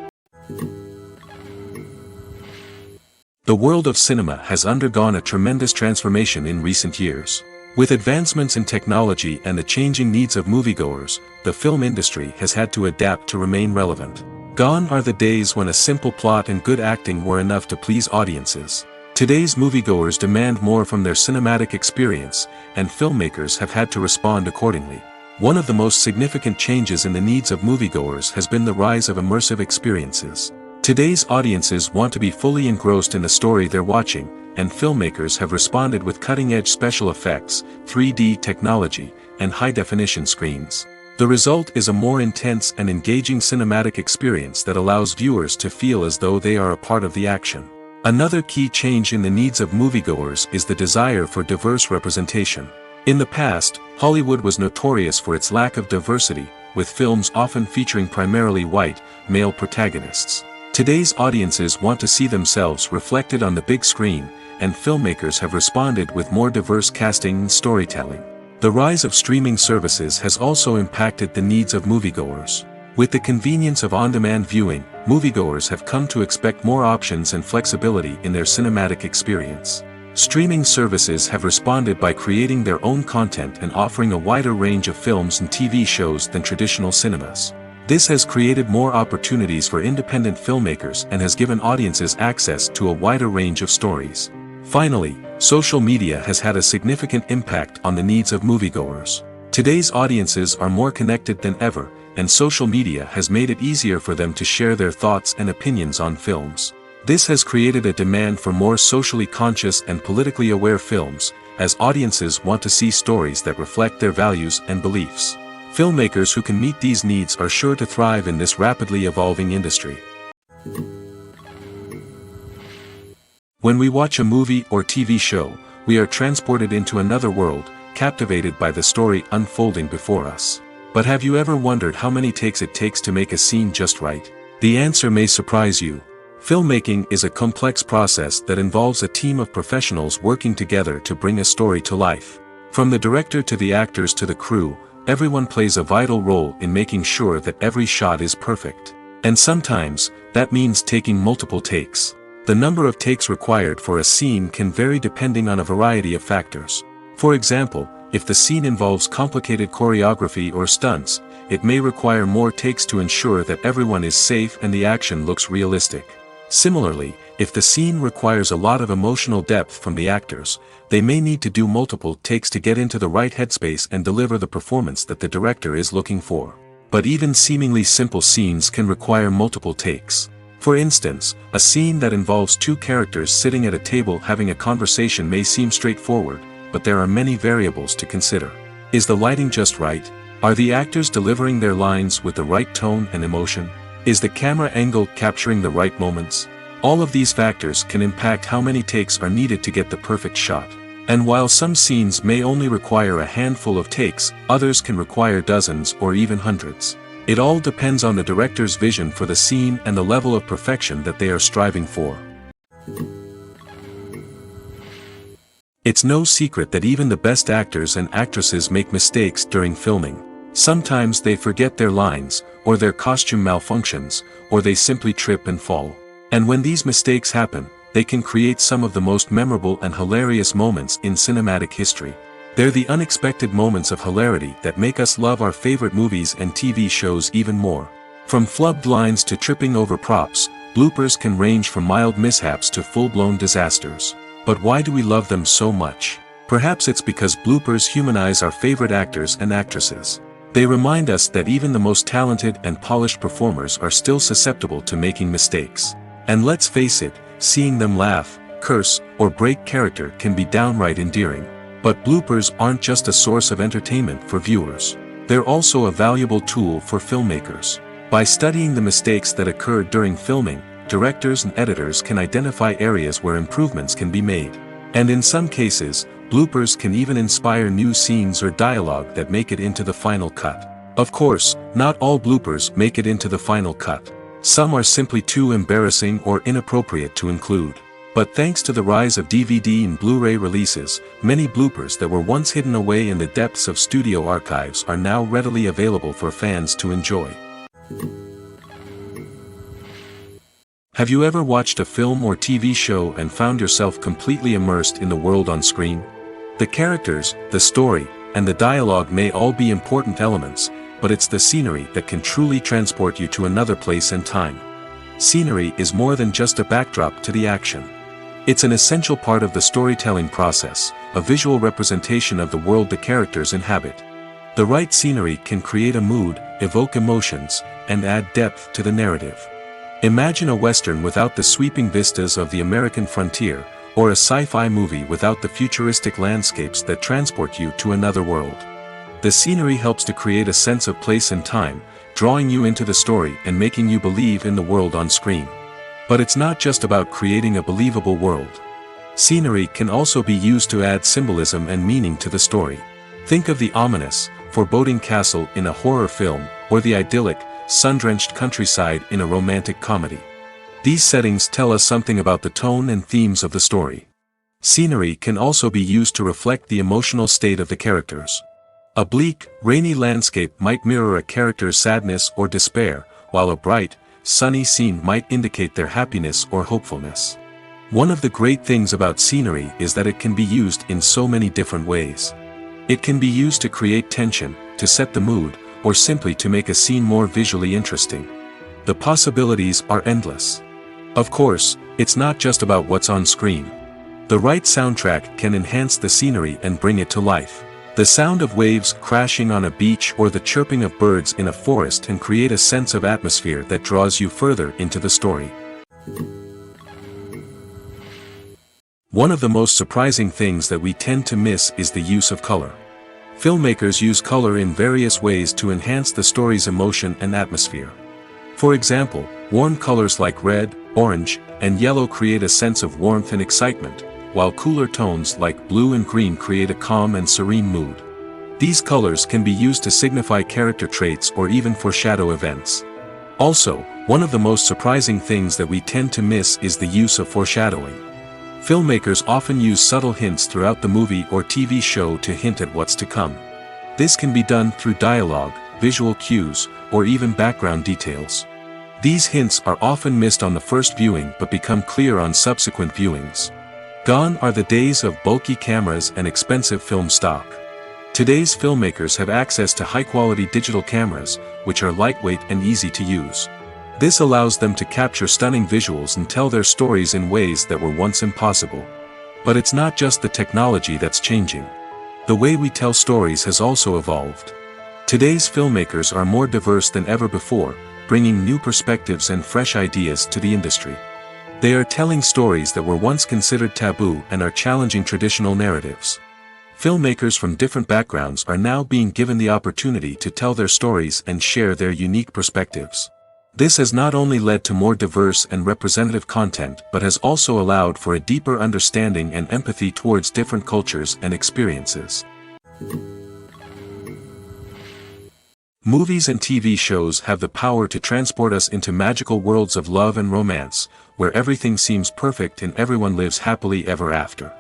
The world of cinema has undergone a tremendous transformation in recent years. With advancements in technology and the changing needs of moviegoers, the film industry has had to adapt to remain relevant. Gone are the days when a simple plot and good acting were enough to please audiences. Today's moviegoers demand more from their cinematic experience, and filmmakers have had to respond accordingly. One of the most significant changes in the needs of moviegoers has been the rise of immersive experiences. Today's audiences want to be fully engrossed in the story they're watching, and filmmakers have responded with cutting-edge special effects, 3D technology, and high-definition screens. The result is a more intense and engaging cinematic experience that allows viewers to feel as though they are a part of the action. Another key change in the needs of moviegoers is the desire for diverse representation. In the past, Hollywood was notorious for its lack of diversity, with films often featuring primarily white, male protagonists. Today's audiences want to see themselves reflected on the big screen, and filmmakers have responded with more diverse casting and storytelling. The rise of streaming services has also impacted the needs of moviegoers. With the convenience of on-demand viewing, moviegoers have come to expect more options and flexibility in their cinematic experience. Streaming services have responded by creating their own content and offering a wider range of films and TV shows than traditional cinemas. This has created more opportunities for independent filmmakers and has given audiences access to a wider range of stories. Finally, social media has had a significant impact on the needs of moviegoers. Today's audiences are more connected than ever, and social media has made it easier for them to share their thoughts and opinions on films. This has created a demand for more socially conscious and politically aware films, as audiences want to see stories that reflect their values and beliefs. Filmmakers who can meet these needs are sure to thrive in this rapidly evolving industry. When we watch a movie or TV show, we are transported into another world, captivated by the story unfolding before us. But have you ever wondered how many takes it takes to make a scene just right? The answer may surprise you. Filmmaking is a complex process that involves a team of professionals working together to bring a story to life. From the director to the actors to the crew, everyone plays a vital role in making sure that every shot is perfect. And sometimes, that means taking multiple takes. The number of takes required for a scene can vary depending on a variety of factors. For example, if the scene involves complicated choreography or stunts, it may require more takes to ensure that everyone is safe and the action looks realistic. Similarly, if the scene requires a lot of emotional depth from the actors, they may need to do multiple takes to get into the right headspace and deliver the performance that the director is looking for. But even seemingly simple scenes can require multiple takes. For instance, a scene that involves two characters sitting at a table having a conversation may seem straightforward, but there are many variables to consider. Is the lighting just right? Are the actors delivering their lines with the right tone and emotion? Is the camera angle capturing the right moments? All of these factors can impact how many takes are needed to get the perfect shot. And while some scenes may only require a handful of takes, others can require dozens or even hundreds. It all depends on the director's vision for the scene and the level of perfection that they are striving for. It's no secret that even the best actors and actresses make mistakes during filming. Sometimes they forget their lines, or their costume malfunctions, or they simply trip and fall. And when these mistakes happen, they can create some of the most memorable and hilarious moments in cinematic history. They're the unexpected moments of hilarity that make us love our favorite movies and TV shows even more. From flubbed lines to tripping over props, bloopers can range from mild mishaps to full-blown disasters. But why do we love them so much? Perhaps it's because bloopers humanize our favorite actors and actresses. They remind us that even the most talented and polished performers are still susceptible to making mistakes. And let's face it, seeing them laugh, curse, or break character can be downright endearing. But bloopers aren't just a source of entertainment for viewers. They're also a valuable tool for filmmakers. By studying the mistakes that occurred during filming, directors and editors can identify areas where improvements can be made. And in some cases, bloopers can even inspire new scenes or dialogue that make it into the final cut. Of course, not all bloopers make it into the final cut. Some are simply too embarrassing or inappropriate to include. But thanks to the rise of DVD and Blu-ray releases, many bloopers that were once hidden away in the depths of studio archives are now readily available for fans to enjoy. Have you ever watched a film or TV show and found yourself completely immersed in the world on screen? The characters, the story, and the dialogue may all be important elements, but it's the scenery that can truly transport you to another place and time. Scenery is more than just a backdrop to the action. It's an essential part of the storytelling process, a visual representation of the world the characters inhabit. The right scenery can create a mood, evoke emotions, and add depth to the narrative. Imagine a Western without the sweeping vistas of the American frontier, or a sci-fi movie without the futuristic landscapes that transport you to another world. The scenery helps to create a sense of place and time, drawing you into the story and making you believe in the world on screen. But it's not just about creating a believable world. Scenery can also be used to add symbolism and meaning to the story. Think of the ominous, foreboding castle in a horror film, or the idyllic, sun-drenched countryside in a romantic comedy. These settings tell us something about the tone and themes of the story. Scenery can also be used to reflect the emotional state of the characters. A bleak, rainy landscape might mirror a character's sadness or despair, while a bright, sunny scene might indicate their happiness or hopefulness. One of the great things about scenery is that it can be used in so many different ways. It can be used to create tension, to set the mood, or simply to make a scene more visually interesting. The possibilities are endless. Of course, it's not just about what's on screen. The right soundtrack can enhance the scenery and bring it to life. The sound of waves crashing on a beach or the chirping of birds in a forest can create a sense of atmosphere that draws you further into the story. One of the most surprising things that we tend to miss is the use of color. Filmmakers use color in various ways to enhance the story's emotion and atmosphere. For example, warm colors like red, orange, and yellow create a sense of warmth and excitement, while cooler tones like blue and green create a calm and serene mood. These colors can be used to signify character traits or even foreshadow events. Also, one of the most surprising things that we tend to miss is the use of foreshadowing. Filmmakers often use subtle hints throughout the movie or TV show to hint at what's to come. This can be done through dialogue, visual cues, or even background details. These hints are often missed on the first viewing but become clear on subsequent viewings. Gone are the days of bulky cameras and expensive film stock. Today's filmmakers have access to high-quality digital cameras, which are lightweight and easy to use. This allows them to capture stunning visuals and tell their stories in ways that were once impossible. But it's not just the technology that's changing. The way we tell stories has also evolved. Today's filmmakers are more diverse than ever before, bringing new perspectives and fresh ideas to the industry. They are telling stories that were once considered taboo and are challenging traditional narratives. Filmmakers from different backgrounds are now being given the opportunity to tell their stories and share their unique perspectives. This has not only led to more diverse and representative content but has also allowed for a deeper understanding and empathy towards different cultures and experiences. Movies and TV shows have the power to transport us into magical worlds of love and romance, where everything seems perfect and everyone lives happily ever after.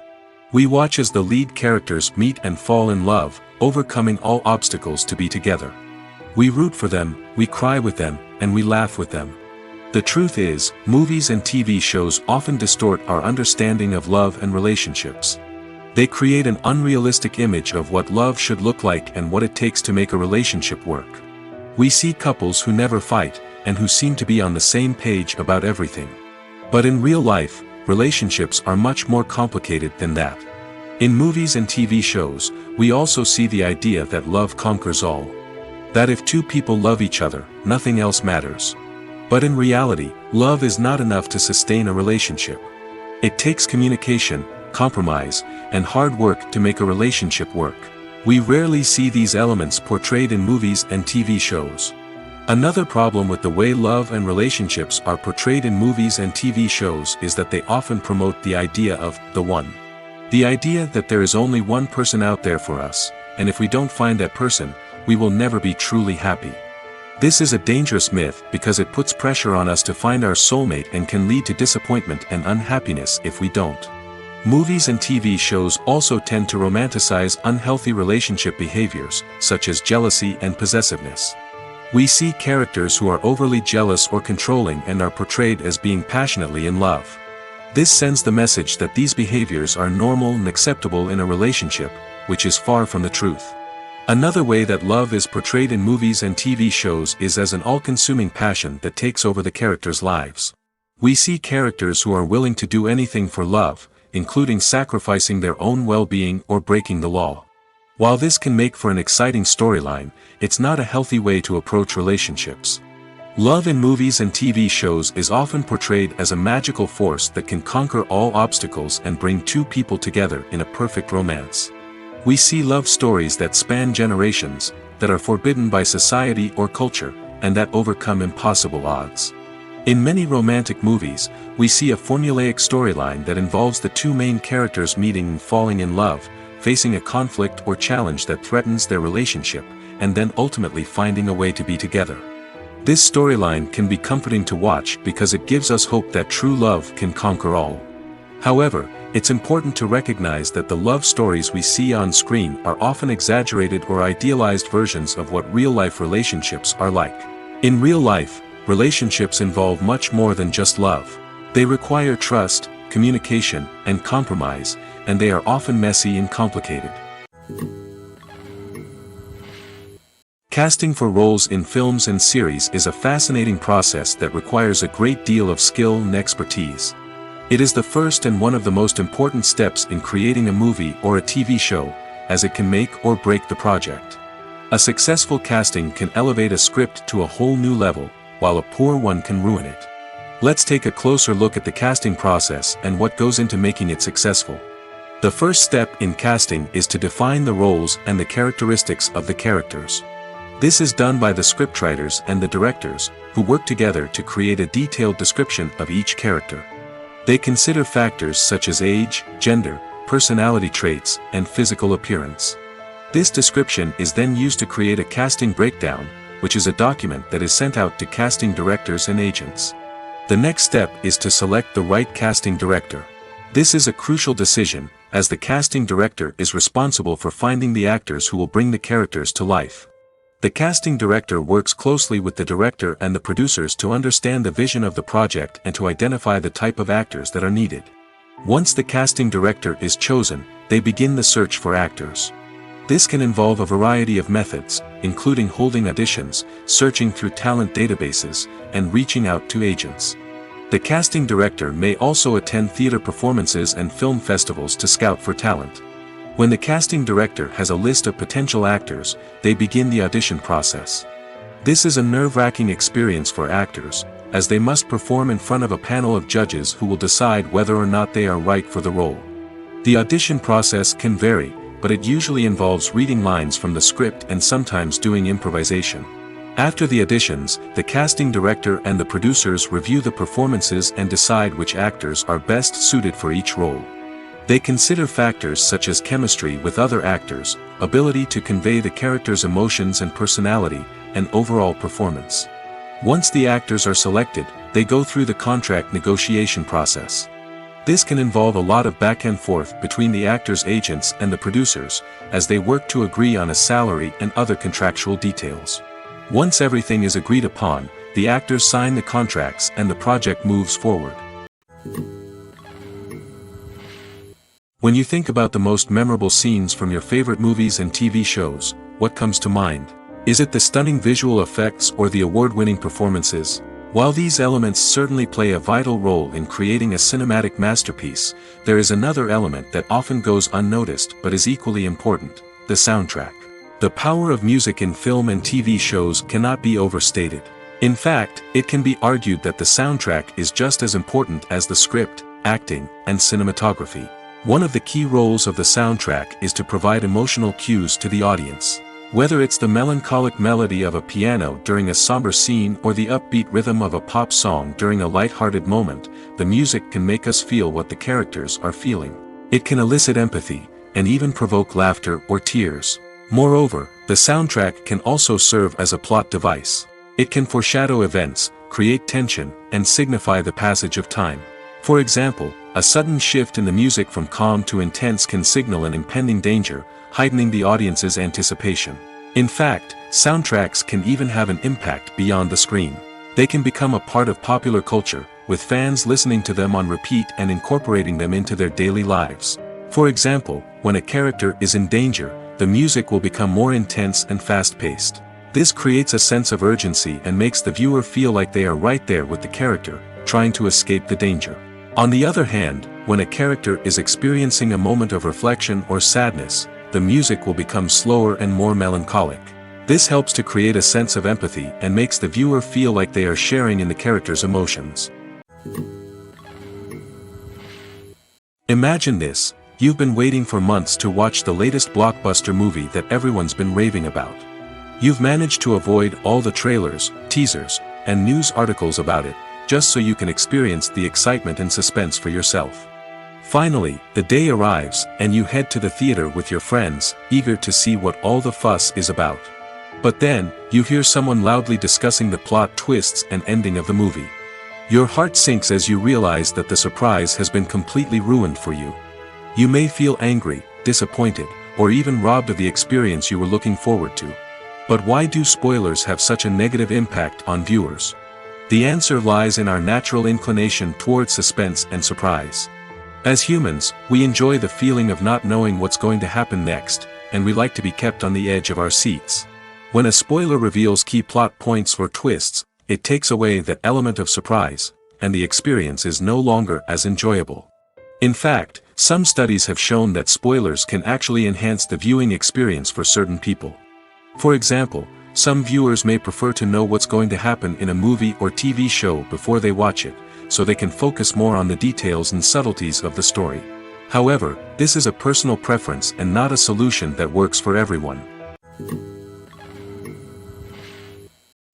We watch as the lead characters meet and fall in love, overcoming all obstacles to be together. We root for them, we cry with them, and we laugh with them. The truth is, movies and TV shows often distort our understanding of love and relationships. They create an unrealistic image of what love should look like and what it takes to make a relationship work. We see couples who never fight, and who seem to be on the same page about everything. But in real life, relationships are much more complicated than that. In movies and TV shows, we also see the idea that love conquers all. That if two people love each other, nothing else matters. But in reality, love is not enough to sustain a relationship. It takes communication, compromise, and hard work to make a relationship work. We rarely see these elements portrayed in movies and TV shows. Another problem with the way love and relationships are portrayed in movies and TV shows is that they often promote the idea of the one. The idea that there is only one person out there for us, and if we don't find that person, we will never be truly happy. This is a dangerous myth because it puts pressure on us to find our soulmate and can lead to disappointment and unhappiness if we don't. Movies and TV shows also tend to romanticize unhealthy relationship behaviors, such as jealousy and possessiveness. We see characters who are overly jealous or controlling and are portrayed as being passionately in love. This sends the message that these behaviors are normal and acceptable in a relationship, which is far from the truth. Another way that love is portrayed in movies and TV shows is as an all-consuming passion that takes over the characters' lives. We see characters who are willing to do anything for love, including sacrificing their own well-being or breaking the law. While this can make for an exciting storyline, it's not a healthy way to approach relationships. Love in movies and TV shows is often portrayed as a magical force that can conquer all obstacles and bring two people together in a perfect romance. We see love stories that span generations, that are forbidden by society or culture, and that overcome impossible odds. In many romantic movies, we see a formulaic storyline that involves the two main characters meeting and falling in love, facing a conflict or challenge that threatens their relationship, and then ultimately finding a way to be together. This storyline can be comforting to watch because it gives us hope that true love can conquer all. However, it's important to recognize that the love stories we see on screen are often exaggerated or idealized versions of what real-life relationships are like. In real life, relationships involve much more than just love. They require trust, communication, and compromise, and they are often messy and complicated. Casting for roles in films and series is a fascinating process that requires a great deal of skill and expertise. It is the first and one of the most important steps in creating a movie or a TV show, as it can make or break the project. A successful casting can elevate a script to a whole new level, while a poor one can ruin it. Let's take a closer look at the casting process and what goes into making it successful. The first step in casting is to define the roles and the characteristics of the characters. This is done by the scriptwriters and the directors, who work together to create a detailed description of each character. They consider factors such as age, gender, personality traits, and physical appearance. This description is then used to create a casting breakdown, which is a document that is sent out to casting directors and agents. The next step is to select the right casting director. This is a crucial decision, as the casting director is responsible for finding the actors who will bring the characters to life. The casting director works closely with the director and the producers to understand the vision of the project and to identify the type of actors that are needed. Once the casting director is chosen, they begin the search for actors. This can involve a variety of methods, including holding auditions, searching through talent databases, and reaching out to agents. The casting director may also attend theater performances and film festivals to scout for talent. When the casting director has a list of potential actors, they begin the audition process. This is a nerve-wracking experience for actors, as they must perform in front of a panel of judges who will decide whether or not they are right for the role. The audition process can vary, but it usually involves reading lines from the script and sometimes doing improvisation. After the auditions, the casting director and the producers review the performances and decide which actors are best suited for each role. They consider factors such as chemistry with other actors, ability to convey the character's emotions and personality, and overall performance. Once the actors are selected, they go through the contract negotiation process. This can involve a lot of back and forth between the actors' agents and the producers, as they work to agree on a salary and other contractual details. Once everything is agreed upon, the actors sign the contracts and the project moves forward. When you think about the most memorable scenes from your favorite movies and TV shows, what comes to mind? Is it the stunning visual effects or the award-winning performances? While these elements certainly play a vital role in creating a cinematic masterpiece, there is another element that often goes unnoticed but is equally important: the soundtrack. The power of music in film and TV shows cannot be overstated. In fact, it can be argued that the soundtrack is just as important as the script, acting, and cinematography. One of the key roles of the soundtrack is to provide emotional cues to the audience. Whether it's the melancholic melody of a piano during a somber scene or the upbeat rhythm of a pop song during a light-hearted moment, the music can make us feel what the characters are feeling. It can elicit empathy, and even provoke laughter or tears. Moreover, the soundtrack can also serve as a plot device. It can foreshadow events, create tension, and signify the passage of time. For example, a sudden shift in the music from calm to intense can signal an impending danger, heightening the audience's anticipation. In fact, soundtracks can even have an impact beyond the screen. They can become a part of popular culture, with fans listening to them on repeat and incorporating them into their daily lives. For example, when a character is in danger, the music will become more intense and fast-paced. This creates a sense of urgency and makes the viewer feel like they are right there with the character, trying to escape the danger. On the other hand, when a character is experiencing a moment of reflection or sadness, the music will become slower and more melancholic. This helps to create a sense of empathy and makes the viewer feel like they are sharing in the character's emotions. Imagine this: you've been waiting for months to watch the latest blockbuster movie that everyone's been raving about. You've managed to avoid all the trailers, teasers, and news articles about it, just so you can experience the excitement and suspense for yourself. Finally, the day arrives, and you head to the theater with your friends, eager to see what all the fuss is about. But then, you hear someone loudly discussing the plot twists and ending of the movie. Your heart sinks as you realize that the surprise has been completely ruined for you. You may feel angry, disappointed, or even robbed of the experience you were looking forward to. But why do spoilers have such a negative impact on viewers? The answer lies in our natural inclination toward suspense and surprise. As humans, we enjoy the feeling of not knowing what's going to happen next, and we like to be kept on the edge of our seats. When a spoiler reveals key plot points or twists, it takes away that element of surprise, and the experience is no longer as enjoyable. In fact, some studies have shown that spoilers can actually enhance the viewing experience for certain people. For example, some viewers may prefer to know what's going to happen in a movie or TV show before they watch it, so they can focus more on the details and subtleties of the story. However, this is a personal preference and not a solution that works for everyone.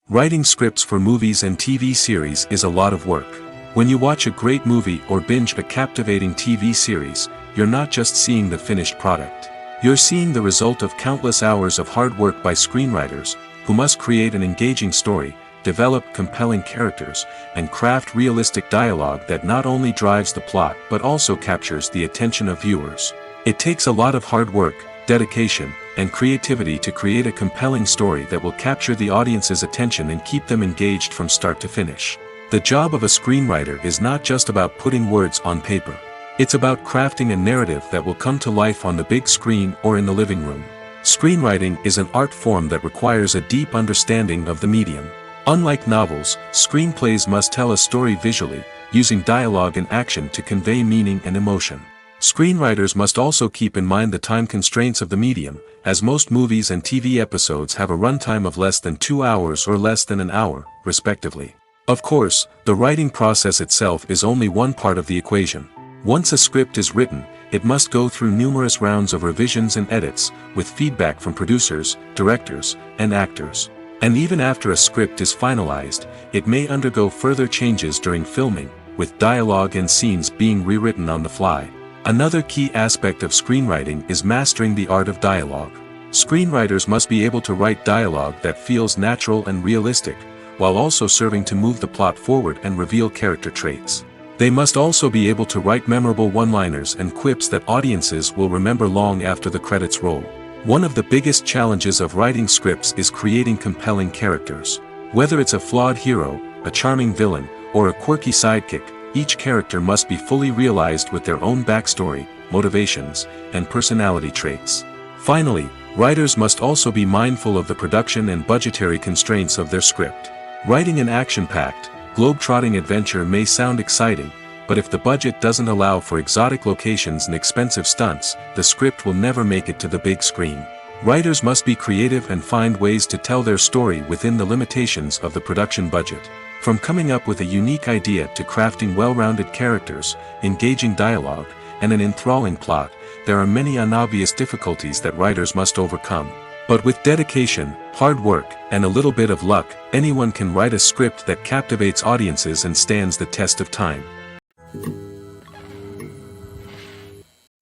Writing scripts for movies and TV series is a lot of work. When you watch a great movie or binge a captivating TV series, you're not just seeing the finished product. You're seeing the result of countless hours of hard work by screenwriters, who must create an engaging story, develop compelling characters, and craft realistic dialogue that not only drives the plot but also captures the attention of viewers. It takes a lot of hard work, dedication, and creativity to create a compelling story that will capture the audience's attention and keep them engaged from start to finish. The job of a screenwriter is not just about putting words on paper. It's about crafting a narrative that will come to life on the big screen or in the living room. Screenwriting is an art form that requires a deep understanding of the medium. Unlike novels, screenplays must tell a story visually, using dialogue and action to convey meaning and emotion. Screenwriters must also keep in mind the time constraints of the medium, as most movies and TV episodes have a runtime of less than 2 hours or less than an hour, respectively. Of course, the writing process itself is only one part of the equation. Once a script is written, it must go through numerous rounds of revisions and edits, with feedback from producers, directors, and actors. And even after a script is finalized, it may undergo further changes during filming, with dialogue and scenes being rewritten on the fly. Another key aspect of screenwriting is mastering the art of dialogue. Screenwriters must be able to write dialogue that feels natural and realistic, while also serving to move the plot forward and reveal character traits. They must also be able to write memorable one-liners and quips that audiences will remember long after the credits roll. One of the biggest challenges of writing scripts is creating compelling characters. Whether it's a flawed hero, a charming villain, or a quirky sidekick, each character must be fully realized with their own backstory, motivations, and personality traits. Finally, writers must also be mindful of the production and budgetary constraints of their script. Writing an action-packed, globe-trotting adventure may sound exciting, but if the budget doesn't allow for exotic locations and expensive stunts, the script will never make it to the big screen. Writers must be creative and find ways to tell their story within the limitations of the production budget. From coming up with a unique idea to crafting well-rounded characters, engaging dialogue, and an enthralling plot, there are many unobvious difficulties that writers must overcome. But with dedication, hard work, and a little bit of luck, anyone can write a script that captivates audiences and stands the test of time.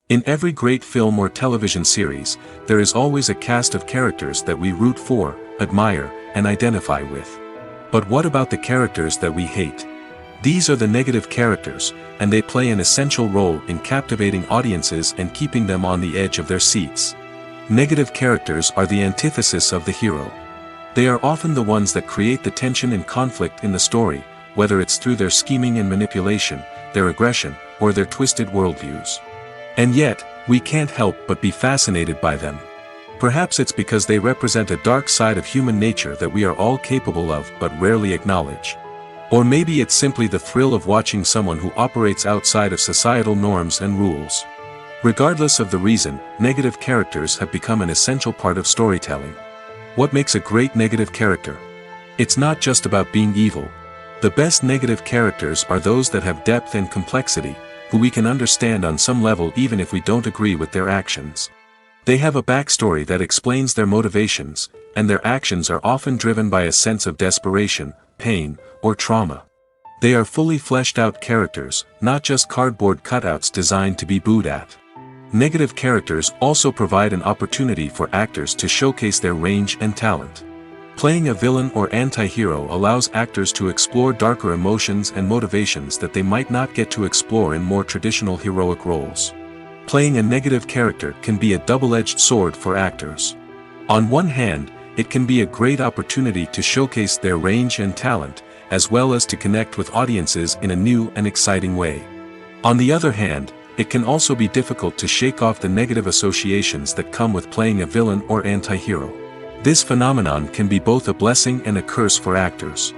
In every great film or television series, there is always a cast of characters that we root for, admire, and identify with. But what about the characters that we hate? These are the negative characters, and they play an essential role in captivating audiences and keeping them on the edge of their seats. Negative characters are the antithesis of the hero. They are often the ones that create the tension and conflict in the story, whether it's through their scheming and manipulation, their aggression, or their twisted worldviews. And yet, we can't help but be fascinated by them. Perhaps it's because they represent a dark side of human nature that we are all capable of but rarely acknowledge. Or maybe it's simply the thrill of watching someone who operates outside of societal norms and rules. Regardless of the reason, negative characters have become an essential part of storytelling. What makes a great negative character? It's not just about being evil. The best negative characters are those that have depth and complexity, who we can understand on some level even if we don't agree with their actions. They have a backstory that explains their motivations, and their actions are often driven by a sense of desperation, pain, or trauma. They are fully fleshed out characters, not just cardboard cutouts designed to be booed at. Negative characters also provide an opportunity for actors to showcase their range and talent. Playing a villain or anti-hero allows actors to explore darker emotions and motivations that they might not get to explore in more traditional heroic roles. Playing a negative character can be a double-edged sword for actors. On one hand, it can be a great opportunity to showcase their range and talent, as well as to connect with audiences in a new and exciting way. On the other hand, it can also be difficult to shake off the negative associations that come with playing a villain or anti-hero. This phenomenon can be both a blessing and a curse for actors.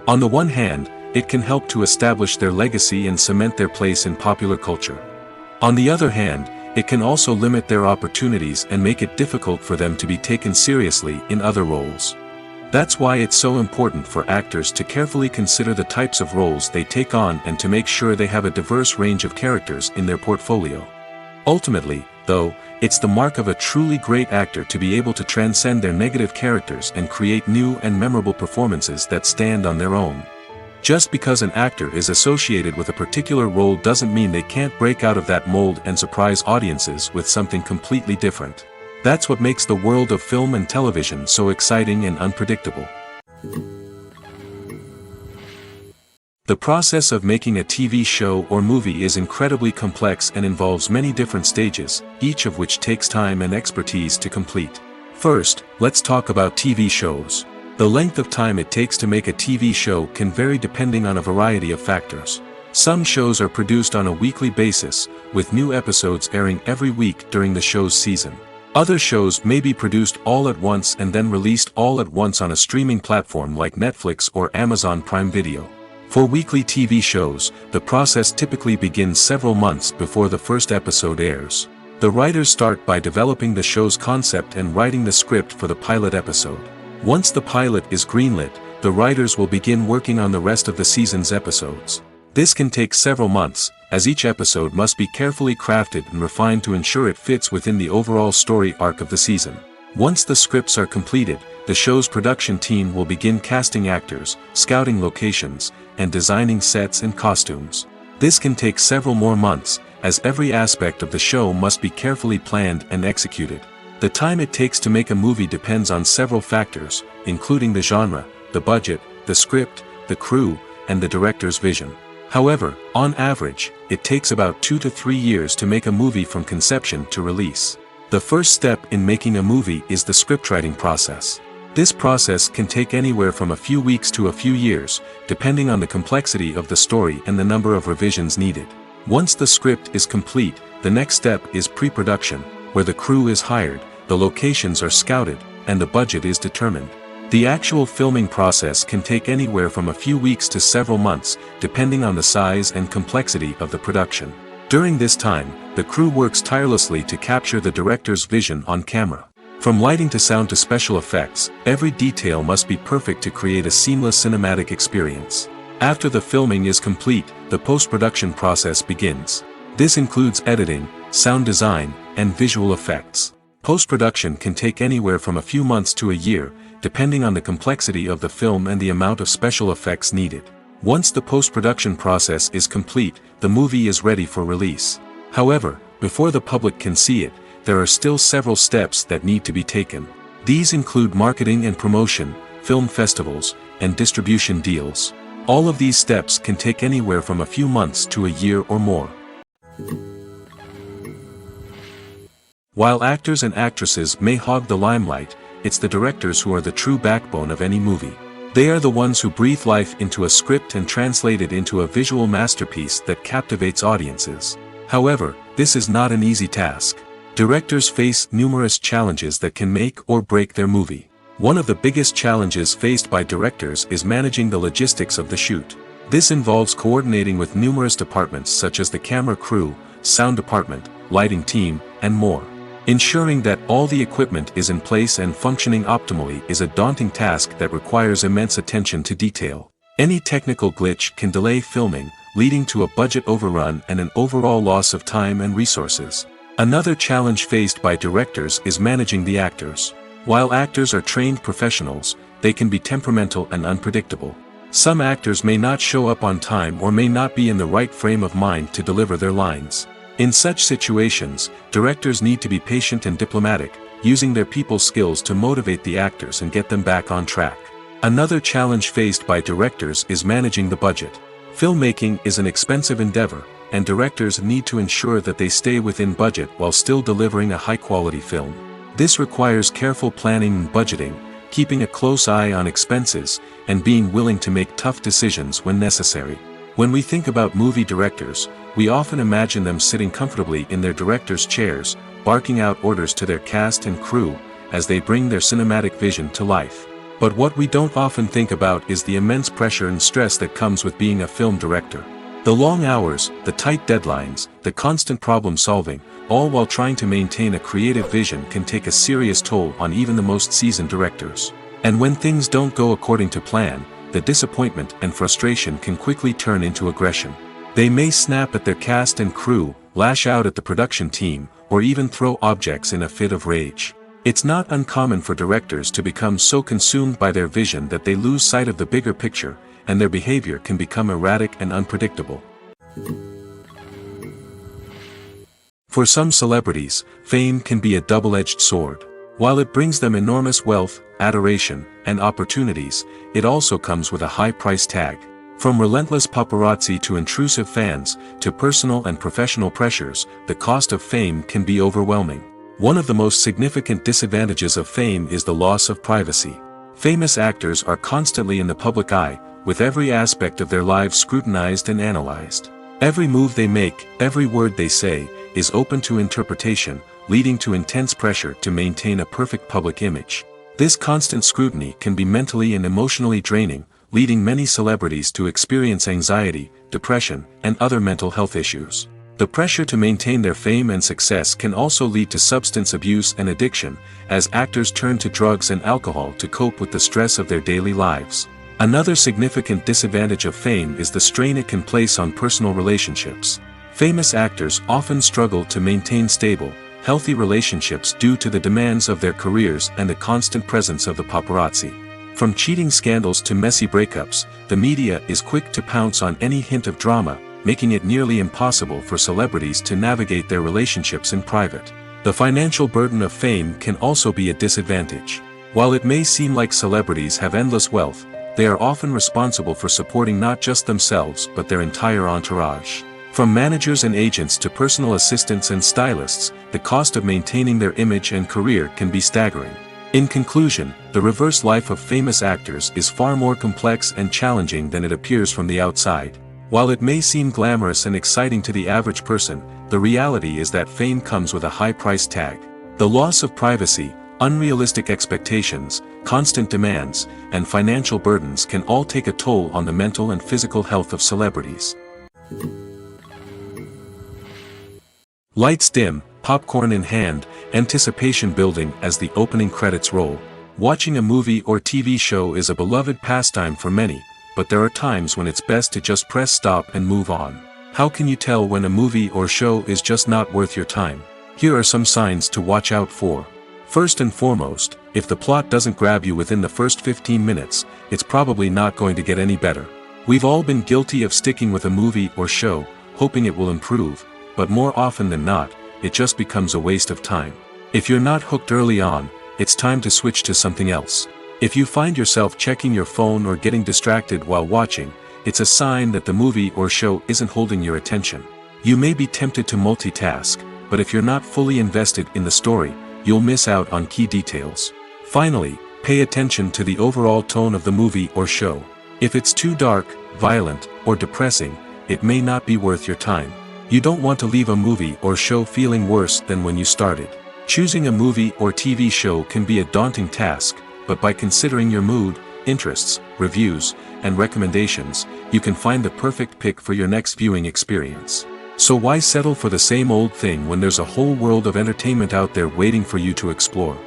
On the one hand, it can help to establish their legacy and cement their place in popular culture. On the other hand, it can also limit their opportunities and make it difficult for them to be taken seriously in other roles. That's why it's so important for actors to carefully consider the types of roles they take on and to make sure they have a diverse range of characters in their portfolio. Ultimately, though, it's the mark of a truly great actor to be able to transcend their negative characters and create new and memorable performances that stand on their own. Just because an actor is associated with a particular role doesn't mean they can't break out of that mold and surprise audiences with something completely different. That's what makes the world of film and television so exciting and unpredictable. The process of making a TV show or movie is incredibly complex and involves many different stages, each of which takes time and expertise to complete. First, let's talk about TV shows. The length of time it takes to make a TV show can vary depending on a variety of factors. Some shows are produced on a weekly basis, with new episodes airing every week during the show's season. Other shows may be produced all at once and then released all at once on a streaming platform like Netflix or Amazon Prime Video. For weekly TV shows, the process typically begins several months before the first episode airs. The writers start by developing the show's concept and writing the script for the pilot episode. Once the pilot is greenlit, the writers will begin working on the rest of the season's episodes. This can take several months, as each episode must be carefully crafted and refined to ensure it fits within the overall story arc of the season. Once the scripts are completed, the show's production team will begin casting actors, scouting locations, and designing sets and costumes. This can take several more months, as every aspect of the show must be carefully planned and executed. The time it takes to make a movie depends on several factors, including the genre, the budget, the script, the crew, and the director's vision. However, on average, it takes about 2 to 3 years to make a movie from conception to release. The first step in making a movie is the scriptwriting process. This process can take anywhere from a few weeks to a few years, depending on the complexity of the story and the number of revisions needed. Once the script is complete, the next step is pre-production, where the crew is hired, the locations are scouted, and the budget is determined. The actual filming process can take anywhere from a few weeks to several months, depending on the size and complexity of the production. During this time, the crew works tirelessly to capture the director's vision on camera. From lighting to sound to special effects, every detail must be perfect to create a seamless cinematic experience. After the filming is complete, the post-production process begins. This includes editing, sound design, and visual effects. Post-production can take anywhere from a few months to a year, depending on the complexity of the film and the amount of special effects needed. Once the post-production process is complete, the movie is ready for release. However, before the public can see it, there are still several steps that need to be taken. These include marketing and promotion, film festivals, and distribution deals. All of these steps can take anywhere from a few months to a year or more. While actors and actresses may hog the limelight, it's the directors who are the true backbone of any movie. They are the ones who breathe life into a script and translate it into a visual masterpiece that captivates audiences. However, this is not an easy task. Directors face numerous challenges that can make or break their movie. One of the biggest challenges faced by directors is managing the logistics of the shoot. This involves coordinating with numerous departments such as the camera crew, sound department, lighting team, and more. Ensuring that all the equipment is in place and functioning optimally is a daunting task that requires immense attention to detail. Any technical glitch can delay filming, leading to a budget overrun and an overall loss of time and resources. Another challenge faced by directors is managing the actors. While actors are trained professionals, they can be temperamental and unpredictable. Some actors may not show up on time or may not be in the right frame of mind to deliver their lines. In such situations, directors need to be patient and diplomatic, using their people skills to motivate the actors and get them back on track. Another challenge faced by directors is managing the budget. Filmmaking is an expensive endeavor, and directors need to ensure that they stay within budget while still delivering a high-quality film. This requires careful planning and budgeting, keeping a close eye on expenses, and being willing to make tough decisions when necessary. When we think about movie directors, we often imagine them sitting comfortably in their director's chairs, barking out orders to their cast and crew, as they bring their cinematic vision to life. But what we don't often think about is the immense pressure and stress that comes with being a film director. The long hours, the tight deadlines, the constant problem solving, all while trying to maintain a creative vision can take a serious toll on even the most seasoned directors. And when things don't go according to plan, the disappointment and frustration can quickly turn into aggression. They may snap at their cast and crew, lash out at the production team, or even throw objects in a fit of rage. It's not uncommon for directors to become so consumed by their vision that they lose sight of the bigger picture, and their behavior can become erratic and unpredictable. For some celebrities, fame can be a double-edged sword. While it brings them enormous wealth, adoration, and opportunities, it also comes with a high price tag. From relentless paparazzi to intrusive fans, to personal and professional pressures, the cost of fame can be overwhelming. One of the most significant disadvantages of fame is the loss of privacy. Famous actors are constantly in the public eye, with every aspect of their lives scrutinized and analyzed. Every move they make, every word they say, is open to interpretation, leading to intense pressure to maintain a perfect public image. This constant scrutiny can be mentally and emotionally draining, leading many celebrities to experience anxiety, depression, and other mental health issues. The pressure to maintain their fame and success can also lead to substance abuse and addiction, as actors turn to drugs and alcohol to cope with the stress of their daily lives. Another significant disadvantage of fame is the strain it can place on personal relationships. Famous actors often struggle to maintain stable, healthy relationships due to the demands of their careers and the constant presence of the paparazzi. From cheating scandals to messy breakups, the media is quick to pounce on any hint of drama, making it nearly impossible for celebrities to navigate their relationships in private. The financial burden of fame can also be a disadvantage. While it may seem like celebrities have endless wealth, they are often responsible for supporting not just themselves but their entire entourage. From managers and agents to personal assistants and stylists, the cost of maintaining their image and career can be staggering. In conclusion, the reverse life of famous actors is far more complex and challenging than it appears from the outside. While it may seem glamorous and exciting to the average person, the reality is that fame comes with a high price tag. The loss of privacy, unrealistic expectations, constant demands, and financial burdens can all take a toll on the mental and physical health of celebrities. Lights dim, popcorn in hand, anticipation building as the opening credits roll. Watching a movie or TV show is a beloved pastime for many, but there are times when it's best to just press stop and move on. How can you tell when a movie or show is just not worth your time? Here are some signs to watch out for. First and foremost, if the plot doesn't grab you within the first 15 minutes, it's probably not going to get any better. We've all been guilty of sticking with a movie or show, hoping it will improve, but more often than not, it just becomes a waste of time. If you're not hooked early on, it's time to switch to something else. If you find yourself checking your phone or getting distracted while watching, it's a sign that the movie or show isn't holding your attention. You may be tempted to multitask, but if you're not fully invested in the story, you'll miss out on key details. Finally, pay attention to the overall tone of the movie or show. If it's too dark, violent, or depressing, it may not be worth your time. You don't want to leave a movie or show feeling worse than when you started. Choosing a movie or TV show can be a daunting task, but by considering your mood, interests, reviews, and recommendations, you can find the perfect pick for your next viewing experience. So why settle for the same old thing when there's a whole world of entertainment out there waiting for you to explore?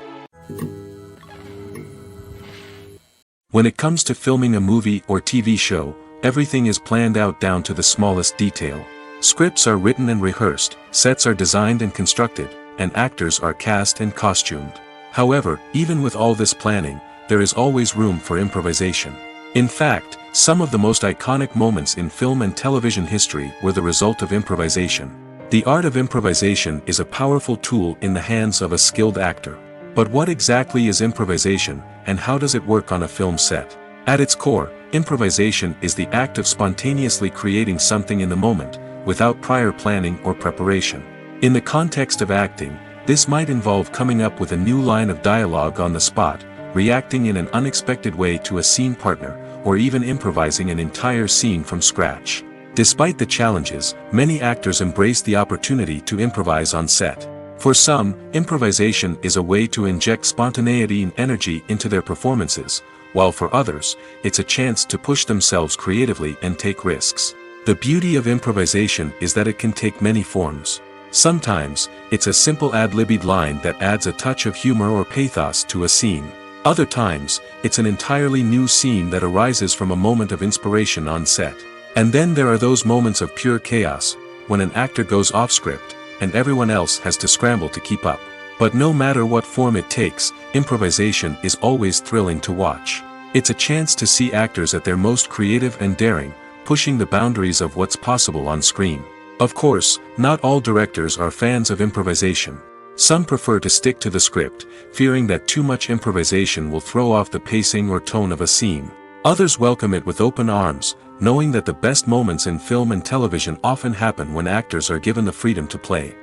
When it comes to filming a movie or TV show, everything is planned out down to the smallest detail. Scripts are written and rehearsed, sets are designed and constructed, and actors are cast and costumed. However, even with all this planning, there is always room for improvisation. In fact, some of the most iconic moments in film and television history were the result of improvisation. The art of improvisation is a powerful tool in the hands of a skilled actor. But what exactly is improvisation, and how does it work on a film set? At its core, improvisation is the act of spontaneously creating something in the moment, without prior planning or preparation. In the context of acting, this might involve coming up with a new line of dialogue on the spot, reacting in an unexpected way to a scene partner, or even improvising an entire scene from scratch. Despite the challenges, many actors embrace the opportunity to improvise on set. For some, improvisation is a way to inject spontaneity and energy into their performances, while for others, it's a chance to push themselves creatively and take risks. The beauty of improvisation is that it can take many forms. Sometimes, it's a simple ad-libbed line that adds a touch of humor or pathos to a scene. Other times, it's an entirely new scene that arises from a moment of inspiration on set. And then there are those moments of pure chaos, when an actor goes off script, and everyone else has to scramble to keep up. But no matter what form it takes, improvisation is always thrilling to watch. It's a chance to see actors at their most creative and daring, pushing the boundaries of what's possible on screen. Of course, not all directors are fans of improvisation. Some prefer to stick to the script, fearing that too much improvisation will throw off the pacing or tone of a scene. Others welcome it with open arms, knowing that the best moments in film and television often happen when actors are given the freedom to play.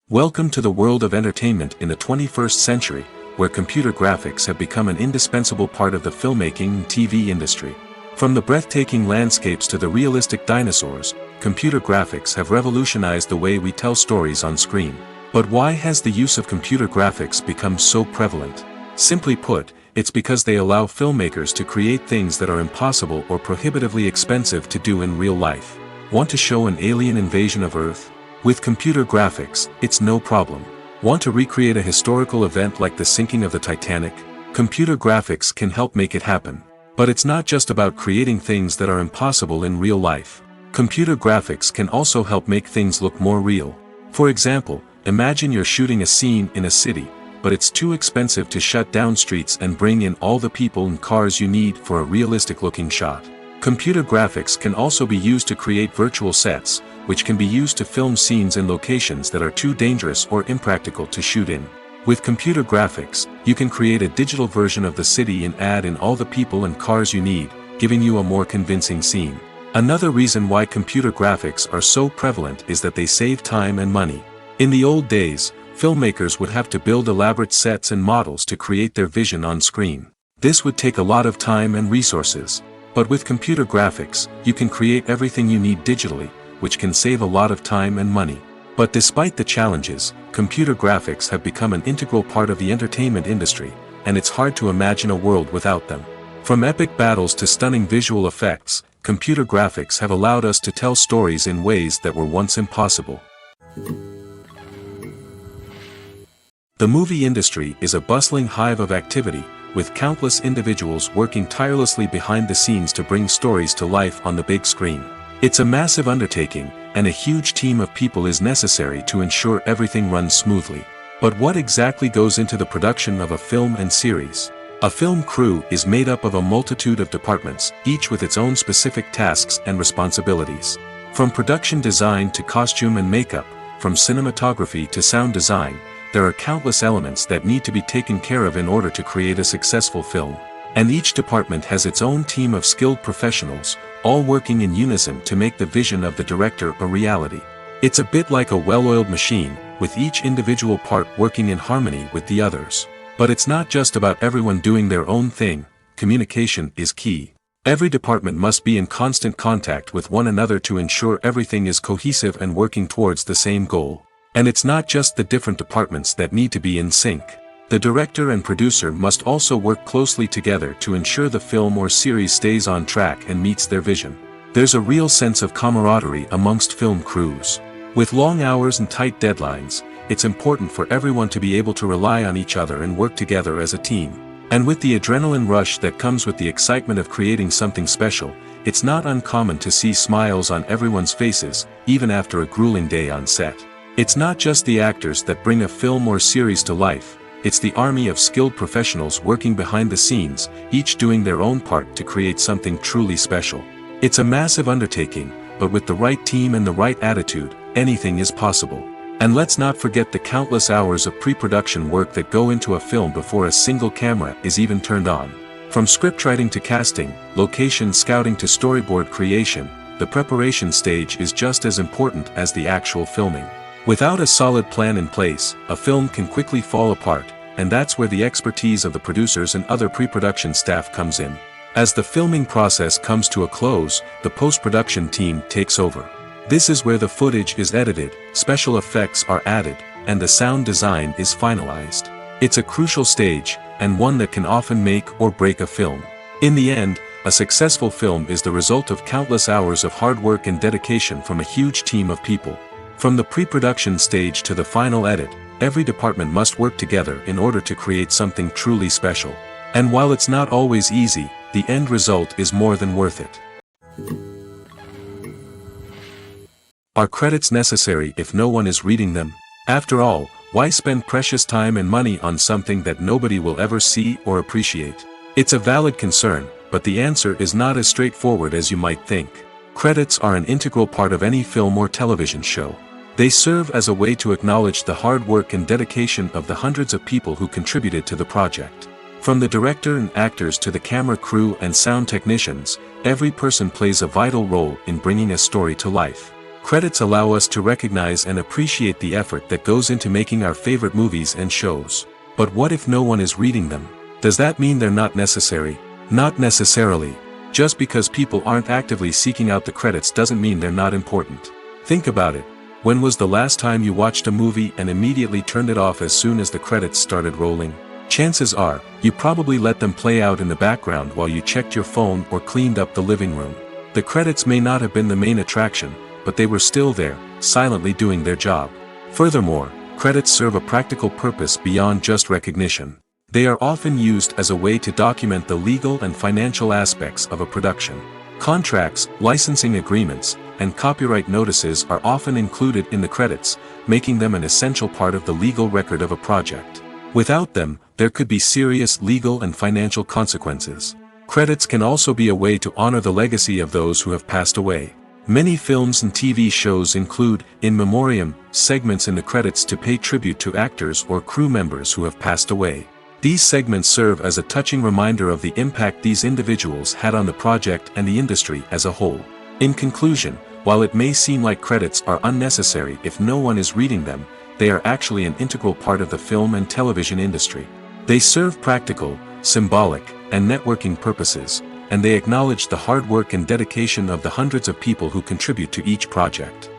Welcome to the world of entertainment in the 21st century, where computer graphics have become an indispensable part of the filmmaking and TV industry. From the breathtaking landscapes to the realistic dinosaurs, computer graphics have revolutionized the way we tell stories on screen. But why has the use of computer graphics become so prevalent? Simply put, it's because they allow filmmakers to create things that are impossible or prohibitively expensive to do in real life. Want to show an alien invasion of Earth? With computer graphics, it's no problem. Want to recreate a historical event like the sinking of the Titanic? Computer graphics can help make it happen. But it's not just about creating things that are impossible in real life. Computer graphics can also help make things look more real. For example, imagine you're shooting a scene in a city, but it's too expensive to shut down streets and bring in all the people and cars you need for a realistic-looking shot. Computer graphics can also be used to create virtual sets, which can be used to film scenes in locations that are too dangerous or impractical to shoot in. With computer graphics, you can create a digital version of the city and add in all the people and cars you need, giving you a more convincing scene. Another reason why computer graphics are so prevalent is that they save time and money. In the old days, filmmakers would have to build elaborate sets and models to create their vision on screen. This would take a lot of time and resources. But with computer graphics, you can create everything you need digitally, which can save a lot of time and money. But despite the challenges, computer graphics have become an integral part of the entertainment industry, and it's hard to imagine a world without them. From epic battles to stunning visual effects, computer graphics have allowed us to tell stories in ways that were once impossible. The movie industry is a bustling hive of activity, with countless individuals working tirelessly behind the scenes to bring stories to life on the big screen. It's a massive undertaking, and a huge team of people is necessary to ensure everything runs smoothly. But what exactly goes into the production of a film and series? A film crew is made up of a multitude of departments, each with its own specific tasks and responsibilities. From production design to costume and makeup, from cinematography to sound design, there are countless elements that need to be taken care of in order to create a successful film. And each department has its own team of skilled professionals, all working in unison to make the vision of the director a reality. It's a bit like a well-oiled machine, with each individual part working in harmony with the others. But it's not just about everyone doing their own thing, communication is key. Every department must be in constant contact with one another to ensure everything is cohesive and working towards the same goal. And it's not just the different departments that need to be in sync. The director and producer must also work closely together to ensure the film or series stays on track and meets their vision. There's a real sense of camaraderie amongst film crews. With long hours and tight deadlines, it's important for everyone to be able to rely on each other and work together as a team. And with the adrenaline rush that comes with the excitement of creating something special, it's not uncommon to see smiles on everyone's faces, even after a grueling day on set. It's not just the actors that bring a film or series to life, it's the army of skilled professionals working behind the scenes, each doing their own part to create something truly special. It's a massive undertaking, but with the right team and the right attitude, anything is possible. And let's not forget the countless hours of pre-production work that go into a film before a single camera is even turned on. From scriptwriting to casting, location scouting to storyboard creation, the preparation stage is just as important as the actual filming. Without a solid plan in place, a film can quickly fall apart, and that's where the expertise of the producers and other pre-production staff comes in. As the filming process comes to a close, the post-production team takes over. This is where the footage is edited, special effects are added, and the sound design is finalized. It's a crucial stage, and one that can often make or break a film. In the end, a successful film is the result of countless hours of hard work and dedication from a huge team of people. From the pre-production stage to the final edit, every department must work together in order to create something truly special. And while it's not always easy, the end result is more than worth it. Are credits necessary if no one is reading them? After all, why spend precious time and money on something that nobody will ever see or appreciate? It's a valid concern, but the answer is not as straightforward as you might think. Credits are an integral part of any film or television show. They serve as a way to acknowledge the hard work and dedication of the hundreds of people who contributed to the project. From the director and actors to the camera crew and sound technicians, every person plays a vital role in bringing a story to life. Credits allow us to recognize and appreciate the effort that goes into making our favorite movies and shows. But what if no one is reading them? Does that mean they're not necessary? Not necessarily. Just because people aren't actively seeking out the credits doesn't mean they're not important. Think about it. When was the last time you watched a movie and immediately turned it off as soon as the credits started rolling? Chances are, you probably let them play out in the background while you checked your phone or cleaned up the living room. The credits may not have been the main attraction, but they were still there, silently doing their job. Furthermore, credits serve a practical purpose beyond just recognition. They are often used as a way to document the legal and financial aspects of a production. Contracts, licensing agreements, and copyright notices are often included in the credits, making them an essential part of the legal record of a project. Without them, there could be serious legal and financial consequences. Credits can also be a way to honor the legacy of those who have passed away. Many films and TV shows include, in memoriam, segments in the credits to pay tribute to actors or crew members who have passed away. These segments serve as a touching reminder of the impact these individuals had on the project and the industry as a whole. In conclusion, while it may seem like credits are unnecessary if no one is reading them, they are actually an integral part of the film and television industry. They serve practical, symbolic, and networking purposes, and they acknowledge the hard work and dedication of the hundreds of people who contribute to each project.